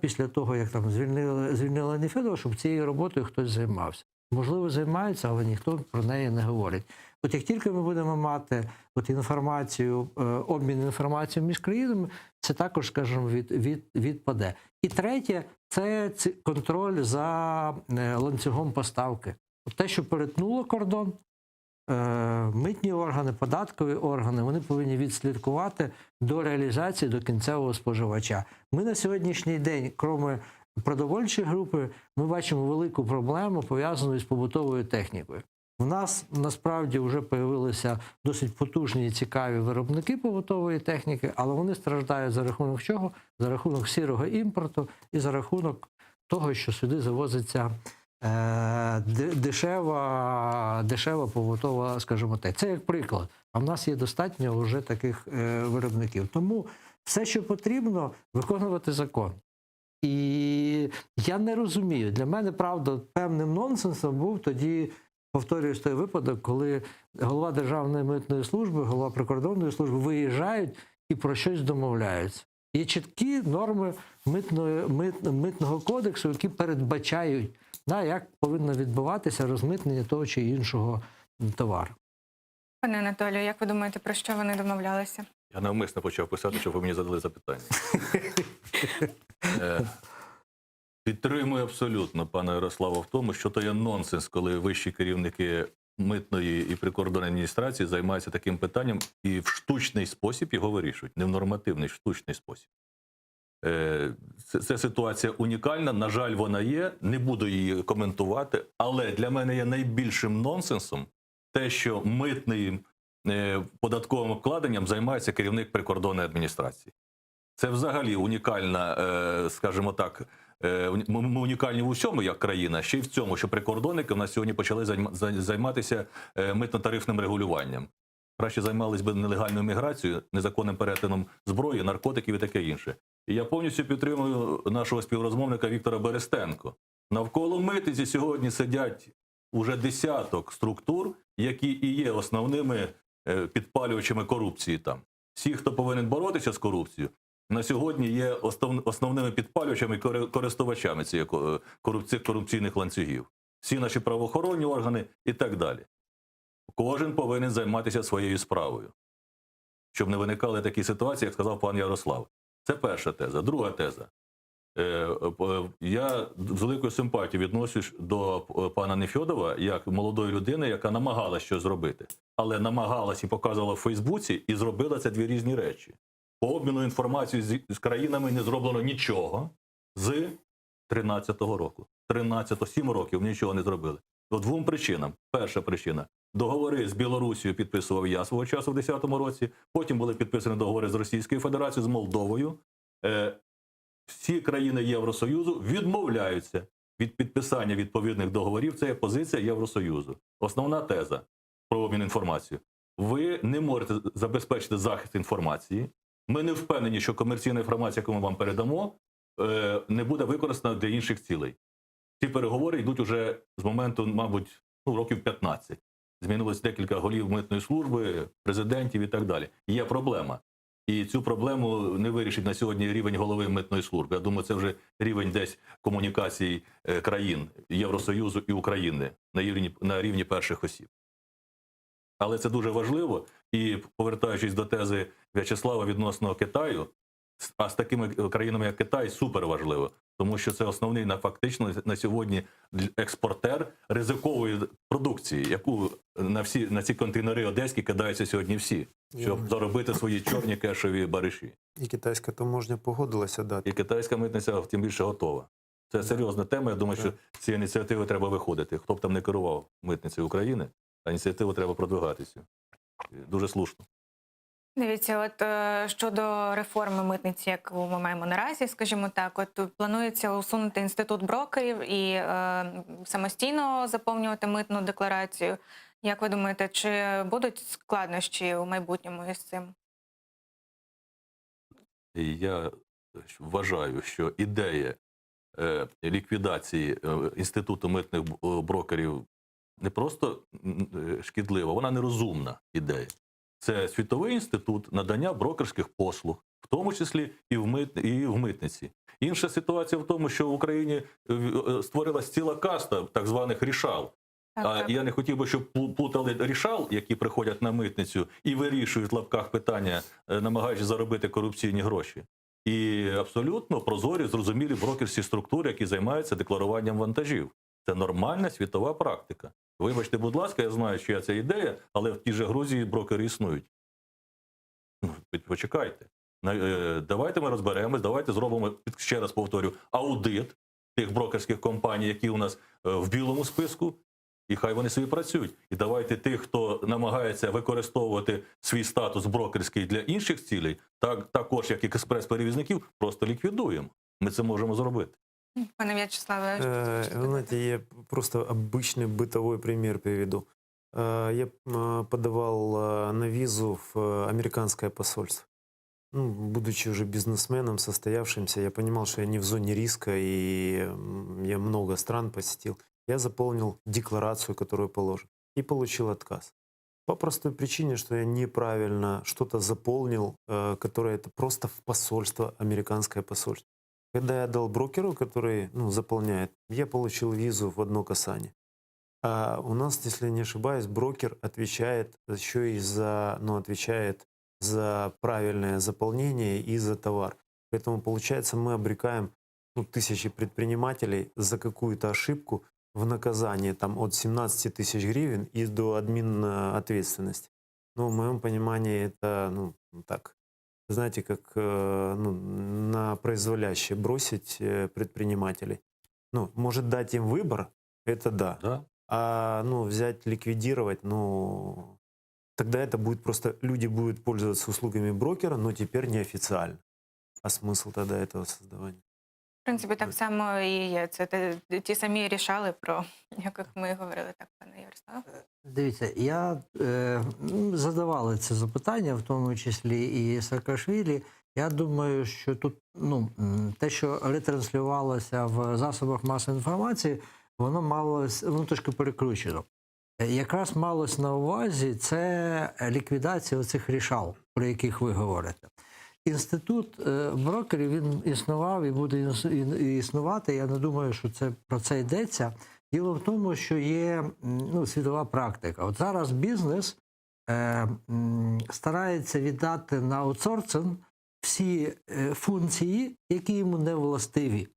після того, як там звільнили Нефьодова, щоб цією роботою хтось займався. Можливо, займаються, але ніхто про неї не говорить. От як тільки ми будемо мати інформацію, обмін інформацією між країнами, це також, скажімо, відпаде. І третє – це контроль за ланцюгом поставки. От те, що перетнуло кордон, митні органи, податкові органи, вони повинні відслідкувати до реалізації, до кінцевого споживача. Ми на сьогоднішній день, крім продовольчої групи, ми бачимо велику проблему, пов'язану із побутовою технікою. У нас насправді вже з'явилися досить потужні і цікаві виробники побутової техніки, але вони страждають за рахунок чого? За рахунок сірого імпорту і за рахунок того, що сюди завозиться дешева побутова, скажімо так. Це як приклад. А в нас є достатньо вже таких виробників. Тому все, що потрібно, виконувати закон. І я не розумію. Для мене, правда, певним нонсенсом був тоді, повторююсь, той випадок, коли голова Державної митної служби, голова прикордонної служби виїжджають і про щось домовляються. Є чіткі норми митного кодексу, які передбачають, як повинно відбуватися розмитнення того чи іншого товару. Пане Анатолію, як ви думаєте, про що вони домовлялися? Я навмисно почав писати, щоб ви мені задали запитання. Підтримую абсолютно пана Ярослава в тому, що то є нонсенс, коли вищі керівники митної і прикордонної адміністрації займаються таким питанням і в штучний спосіб його вирішують. Не в нормативний, штучний спосіб. Це ситуація унікальна, на жаль, вона є, не буду її коментувати, але для мене є найбільшим нонсенсом те, що митним податковим обкладенням займається керівник прикордонної адміністрації. Це взагалі унікальна, скажімо так, ми унікальні в усьому, як країна, ще й в цьому, що прикордонники в нас сьогодні почали займатися митно-тарифним регулюванням. Краще займалися б нелегальною міграцією, незаконним перетином зброї, наркотиків і таке інше. І я повністю підтримую нашого співрозмовника Віктора Берестенко. Навколо митниці сьогодні сидять уже десяток структур, які і є основними підпалювачами корупції там. Всі, хто повинен боротися з корупцією, на сьогодні є основними підпалювачами і користувачами цих корупційних ланцюгів. Всі наші правоохоронні органи і так далі. Кожен повинен займатися своєю справою, щоб не виникали такі ситуації, як сказав пан Ярослав. Це перша теза. Друга теза. Я з великою симпатією відношусь до пана Нефьодова як молодої людини, яка намагалася щось зробити. Але намагалась і показувала в Фейсбуці, і зробила це дві різні речі. По обміну інформацією з країнами не зроблено нічого з 13-го року. 7 років нічого не зробили. По двом причинам. Перша причина. Договори з Білорусією підписував я свого часу в 2010 році. Потім були підписані договори з Російською Федерацією, з Молдовою. Всі країни Євросоюзу відмовляються від підписання відповідних договорів. Це є позиція Євросоюзу. Основна теза про обмін інформацією. Ви не можете забезпечити захист інформації. Ми не впевнені, що комерційна інформація, яку ми вам передамо, не буде використана для інших цілей. Ці переговори йдуть уже з моменту, мабуть, років 15. Змінилось декілька голів митної служби, президентів і так далі. Є проблема. І цю проблему не вирішить на сьогодні рівень голови митної служби. Я думаю, це вже рівень десь комунікацій країн Євросоюзу і України на рівні перших осіб. Але це дуже важливо. І повертаючись до тези В'ячеслава відносно Китаю, а з такими країнами, як Китай, супер важливо. Тому що це основний фактично на сьогодні експортер ризикової продукції, яку на ці контейнери одеські кидаються сьогодні всі, щоб заробити свої чорні кешові бариші. І китайська таможня погодилася дати. І китайська митниця тим більше готова. Це серйозна тема. Я думаю, що з цієї ініціативи треба виходити. Хто б там не керував митницею України, а ініціативу треба продвигатися. Дуже слушно. Дивіться, от щодо реформи митниці, яку ми маємо наразі, скажімо так, от планується усунути інститут брокерів і самостійно заповнювати митну декларацію. Як ви думаєте, чи будуть складнощі у майбутньому із цим? І я вважаю, що ідея ліквідації інституту митних брокерів не просто шкідлива, вона нерозумна ідея. Це світовий інститут надання брокерських послуг, в тому числі і в митниці. Інша ситуація в тому, що в Україні створилась ціла каста так званих рішал. А я не хотів би, щоб плутали рішал, які приходять на митницю і вирішують в лапках питання, намагаючись заробити корупційні гроші. І абсолютно прозорі, зрозумілі брокерські структури, які займаються декларуванням вантажів. Це нормальна світова практика. Вибачте, будь ласка, я знаю, чия це ідея, але в тій же Грузії брокери існують. Почекайте. Давайте ми розберемось, давайте зробимо, ще раз повторю, аудит тих брокерських компаній, які у нас в білому списку, і хай вони собі працюють. І давайте тих, хто намагається використовувати свій статус брокерський для інших цілей, також як і експрес-перевізників, просто ліквідуємо. Ми це можемо зробити. Пане В'ячеславе, Вы знаете, я просто обычный бытовой пример приведу. Я подавал на визу в американское посольство. Ну, будучи уже бизнесменом, состоявшимся, я понимал, что я не в зоне риска, и я много стран посетил. Я заполнил декларацию, которую положен, и получил отказ. По простой причине, что я неправильно что-то заполнил, которое это просто в посольство, американское посольство. Когда я дал брокеру, который заполняет, я получил визу в одно касание. А у нас, если не ошибаюсь, брокер отвечает еще и отвечает за правильное заполнение и за товар. Поэтому, получается, мы обрекаем тысячи предпринимателей за какую-то ошибку в наказание там, от 17 тысяч гривен и до админответственности. Но в моем понимании это так. Знаете, как на произволяще бросить предпринимателей. Может дать им выбор, это да. Да? А взять, ликвидировать, тогда это будет просто, люди будут пользоваться услугами брокера, но теперь неофициально. А смысл тогда этого создавания? в принципі, так само і є. Це ті самі рішали, про яких ми говорили, так, пане Ярослав? Дивіться, задавали це запитання, в тому числі і Саакашвілі. Я думаю, що тут те, що ретранслювалося в засобах масової інформації, воно трошки перекручено. Якраз малось на увазі це ліквідація оцих рішал, про яких ви говорите. Інститут брокерів, він існував і буде існувати. Я не думаю, що про це йдеться. Діло в тому, що є світова практика. От зараз бізнес старається віддати на аутсорсинг всі функції, які йому не властиві.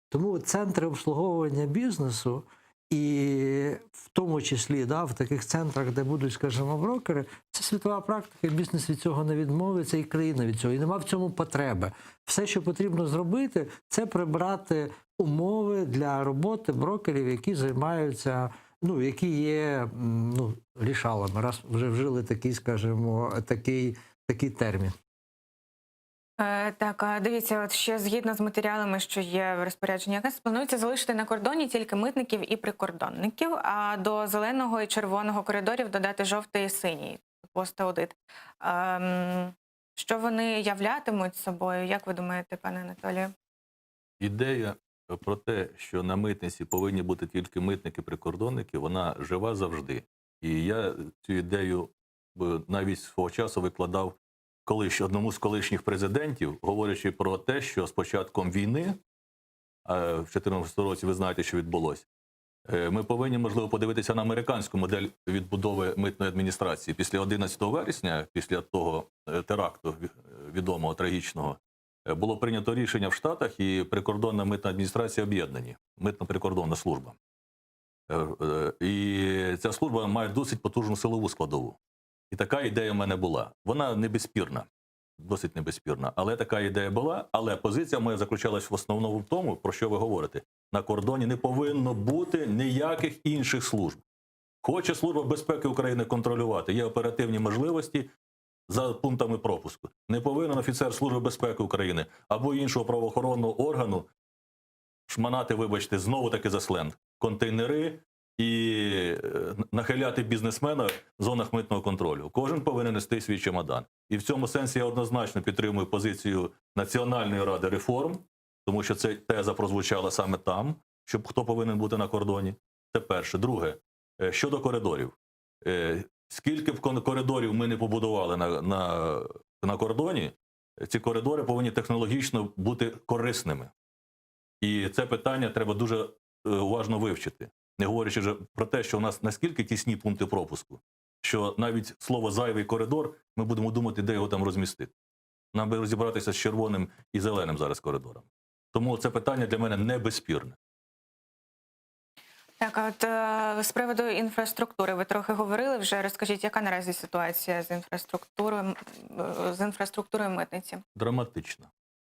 Тому центри обслуговування бізнесу, і в тому числі в таких центрах, де будуть, скажімо, брокери, це світова практика, бізнес від цього не відмовиться, і країна від цього. І нема в цьому потреби. Все, що потрібно зробити, це прибрати умови для роботи брокерів, які займаються, які є рішалами, раз вже вжили такий, скажімо, такий термін. Так, дивіться, от ще згідно з матеріалами, що є в розпорядженні АКС, планується залишити на кордоні тільки митників і прикордонників, а до зеленого і червоного коридорів додати жовтий і синій пост-аудит. Що вони являтимуть собою? Як ви думаєте, пане Анатолію? Ідея про те, що на митниці повинні бути тільки митники-прикордонники, вона жива завжди. І я цю ідею навіть свого часу викладав одному з колишніх президентів, говорячи про те, що з початком війни, в 2014 році ви знаєте, що відбулося, Ми повинні, можливо, подивитися на американську модель відбудови митної адміністрації. Після 11 вересня, після того теракту відомого, трагічного, було прийнято рішення в Штатах, і прикордонна митна адміністрація об'єднані, митно-прикордонна служба. І ця служба має досить потужну силову складову. І така ідея в мене була. Вона не безспірна, досить небезпірна, але така ідея була. Але позиція моя заключалась в основному в тому, про що ви говорите. На кордоні не повинно бути ніяких інших служб. Хоче Служба безпеки України контролювати, є оперативні можливості за пунктами пропуску. Не повинен офіцер Служби безпеки України або іншого правоохоронного органу шманати, вибачте, знову-таки за сленг, контейнери і нахиляти бізнесмена в зонах митного контролю. Кожен повинен нести свій чемодан. І в цьому сенсі я однозначно підтримую позицію Національної ради реформ, тому що ця теза прозвучала саме там, щоб хто повинен бути на кордоні. Це перше. Друге, щодо коридорів. Скільки б коридорів ми не побудували на кордоні, ці коридори повинні технологічно бути корисними. І це питання треба дуже уважно вивчити. Не говорячи вже про те, що у нас наскільки тісні пункти пропуску, що навіть слово «зайвий коридор» ми будемо думати, де його там розмістити. Нам би розібратися з червоним і зеленим зараз коридором. Тому це питання для мене не безспірне. Так, а от з приводу інфраструктури ви трохи говорили вже. Розкажіть, яка наразі ситуація з інфраструктурою митниці? Драматична.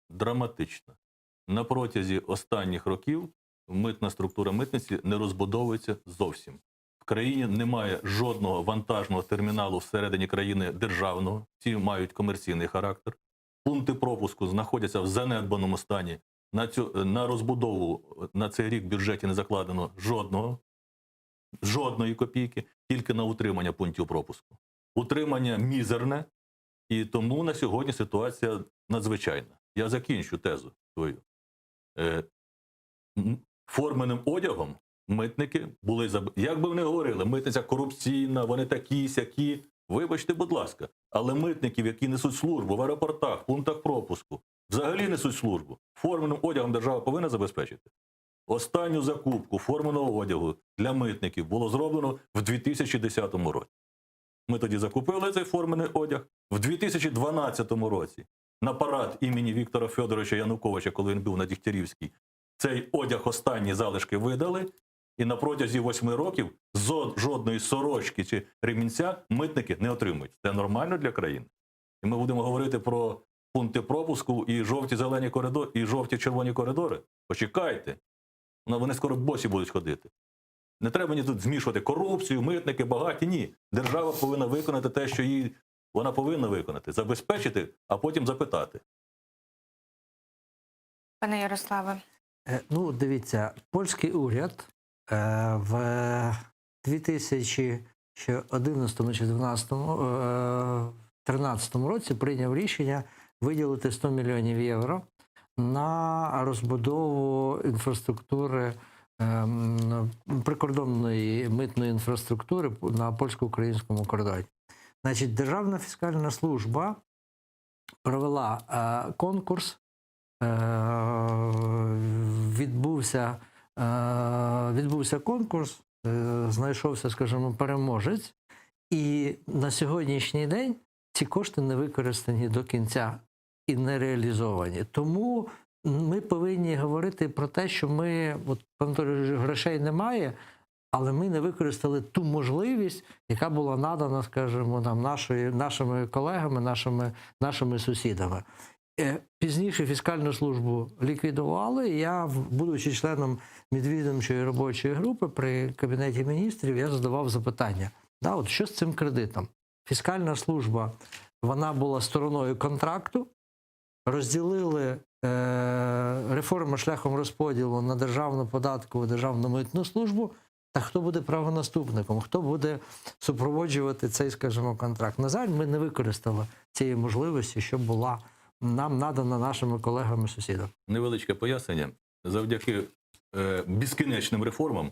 Драматична. На протязі останніх років митна структура митниці не розбудовується зовсім. В країні немає жодного вантажного терміналу всередині країни державного. Ці мають комерційний характер. Пункти пропуску знаходяться в занедбаному стані. На розбудову на цей рік в бюджеті не закладено жодної копійки, тільки на утримання пунктів пропуску. Утримання мізерне, і тому на сьогодні ситуація надзвичайна. Я закінчу тезу свою. Форменим одягом митники були, як би вони говорили, митниця корупційна, вони такі-сякі. Вибачте, будь ласка, але митників, які несуть службу в аеропортах, пунктах пропуску, взагалі несуть службу, форменим одягом держава повинна забезпечити. Останню закупку форменого одягу для митників було зроблено в 2010 році. Ми тоді закупили цей формений одяг. В 2012 році на парад імені Віктора Федоровича Януковича, коли він був на Дігтярівській, цей одяг останні залишки видали, і на протязі 8 років жодної сорочки чи ремінця митники не отримують. Це нормально для країни. І ми будемо говорити про пункти пропуску і жовті-зелені коридори, і жовті-червоні коридори. Почекайте. Вони скоро босі будуть ходити. Не треба мені тут змішувати корупцію, митники, багаті. Ні. Держава повинна виконати те, що вона повинна виконати. Забезпечити, а потім запитати. Пане Ярославе. Ну, дивіться, польський уряд в 2011 чи 2013 році прийняв рішення виділити 100 мільйонів євро на розбудову інфраструктури, прикордонної митної інфраструктури на польсько-українському кордоні. Значить, Державна фіскальна служба провела конкурс, відбувся конкурс, знайшовся, скажімо, переможець, і на сьогоднішній день ці кошти не використані до кінця і не реалізовані. Тому ми повинні говорити про те, що грошей немає, але ми не використали ту можливість, яка була надана, скажімо, нам нашими колегами, нашими сусідами. Пізніше фіскальну службу ліквідували. Я, будучи членом міжвідомчої робочої групи при Кабінеті міністрів, я задавав запитання. От що з цим кредитом? Фіскальна служба, вона була стороною контракту, розділили реформу шляхом розподілу на державну податкову, державну митну службу. Та хто буде правонаступником, хто буде супроводжувати цей, скажімо, контракт? На жаль, ми не використали цієї можливості, що була нам надана нашими колегами-сусідами. Невеличке пояснення. Завдяки безкінечним реформам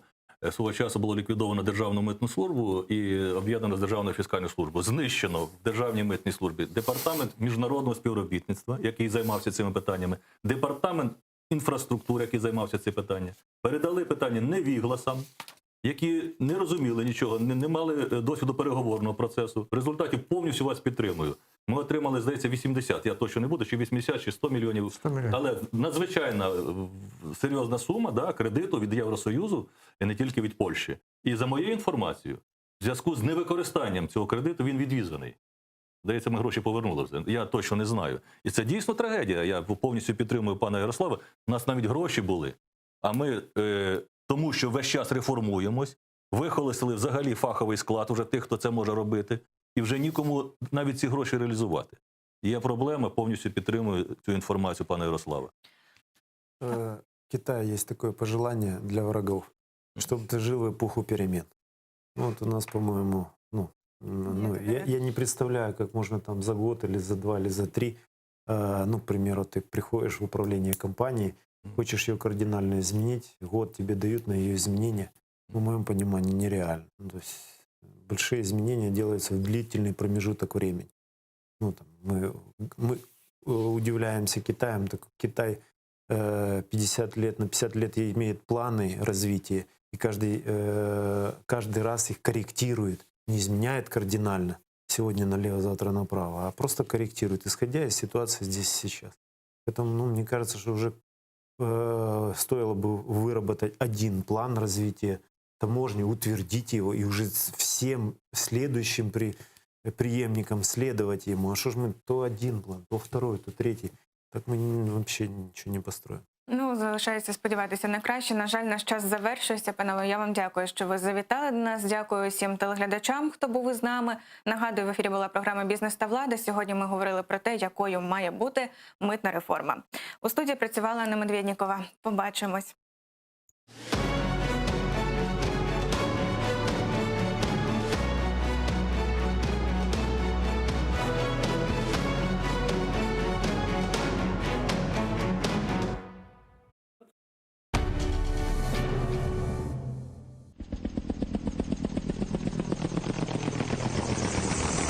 свого часу було ліквідовано Державну митну службу і об'єднано з Державною фіскальною службою. Знищено в Державній митній службі департамент міжнародного співробітництва, який займався цими питаннями, департамент інфраструктури, який займався цим питанням. Передали питання невігласам, які не розуміли нічого, не мали досвіду переговорного процесу. В результаті повністю вас підтримую. Ми отримали, здається, 80, я точно не буду, чи 80, чи 100 мільйонів. 100 мільйонів. Але надзвичайна серйозна сума, да, кредиту від Євросоюзу, і не тільки від Польщі. І за моєю інформацією, в зв'язку з невикористанням цього кредиту він відвізаний. Здається, ми гроші повернули вже. Я точно не знаю. І це дійсно трагедія. Я повністю підтримую пана Ярослава. У нас навіть гроші були. А ми, тому що весь час реформуємось, вихолостили взагалі фаховий склад уже тих, хто це може робити, і вже нікому навіть ці гроші реалізувати. Є проблема, повністю підтримую цю інформацію пана Ярослава. В Китае есть такое пожелание для врагов, чтобы ты жил в эпоху перемен. Ну, вот у нас, по-моему, я не представляю, как можно там за год или за 2 или за 3, к примеру, ты приходишь в управление компанией, хочешь ее кардинально изменить, год тебе дают на ее изменения, в моем понимании, нереально. Ну, то есть большие изменения делаются в длительный промежуток времени. Ну, там, мы удивляемся Китаем, так как Китай 50 лет, на 50 лет имеет планы развития, и каждый раз их корректирует, не изменяет кардинально, сегодня налево, завтра направо, а просто корректирует, исходя из ситуации здесь и сейчас. Поэтому, мне кажется, что уже стоило бы выработать один план развития таможни, утвердить его и уже всем следующим преемникам следовать ему. А что ж мы то один план, то второй, то третий. Так мы вообще ничего не построим. Ну, залишається сподіватися на краще. На жаль, наш час завершується. Панове, я вам дякую, що ви завітали до нас. Дякую всім телеглядачам, хто був із нами. Нагадую, в ефірі була програма «Бізнес та влада». Сьогодні ми говорили про те, якою має бути митна реформа. У студії працювала Анна Медведнікова. Побачимось.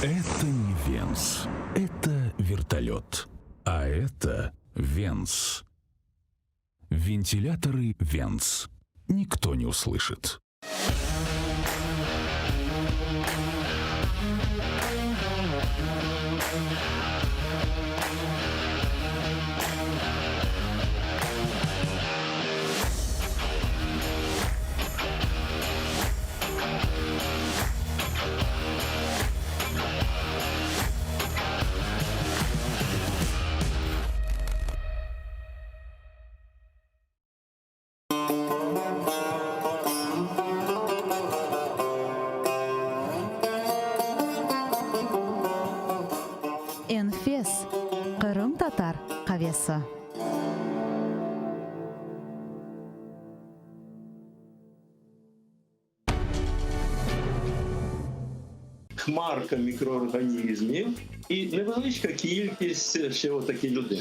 Это не Венс, это вертолет. А это Венс. Вентиляторы Венс. Никто не услышит. Enfes, Qırım tatar qavesi. Хмарка мікроорганізмів і невеличка кількість ще отакі людини.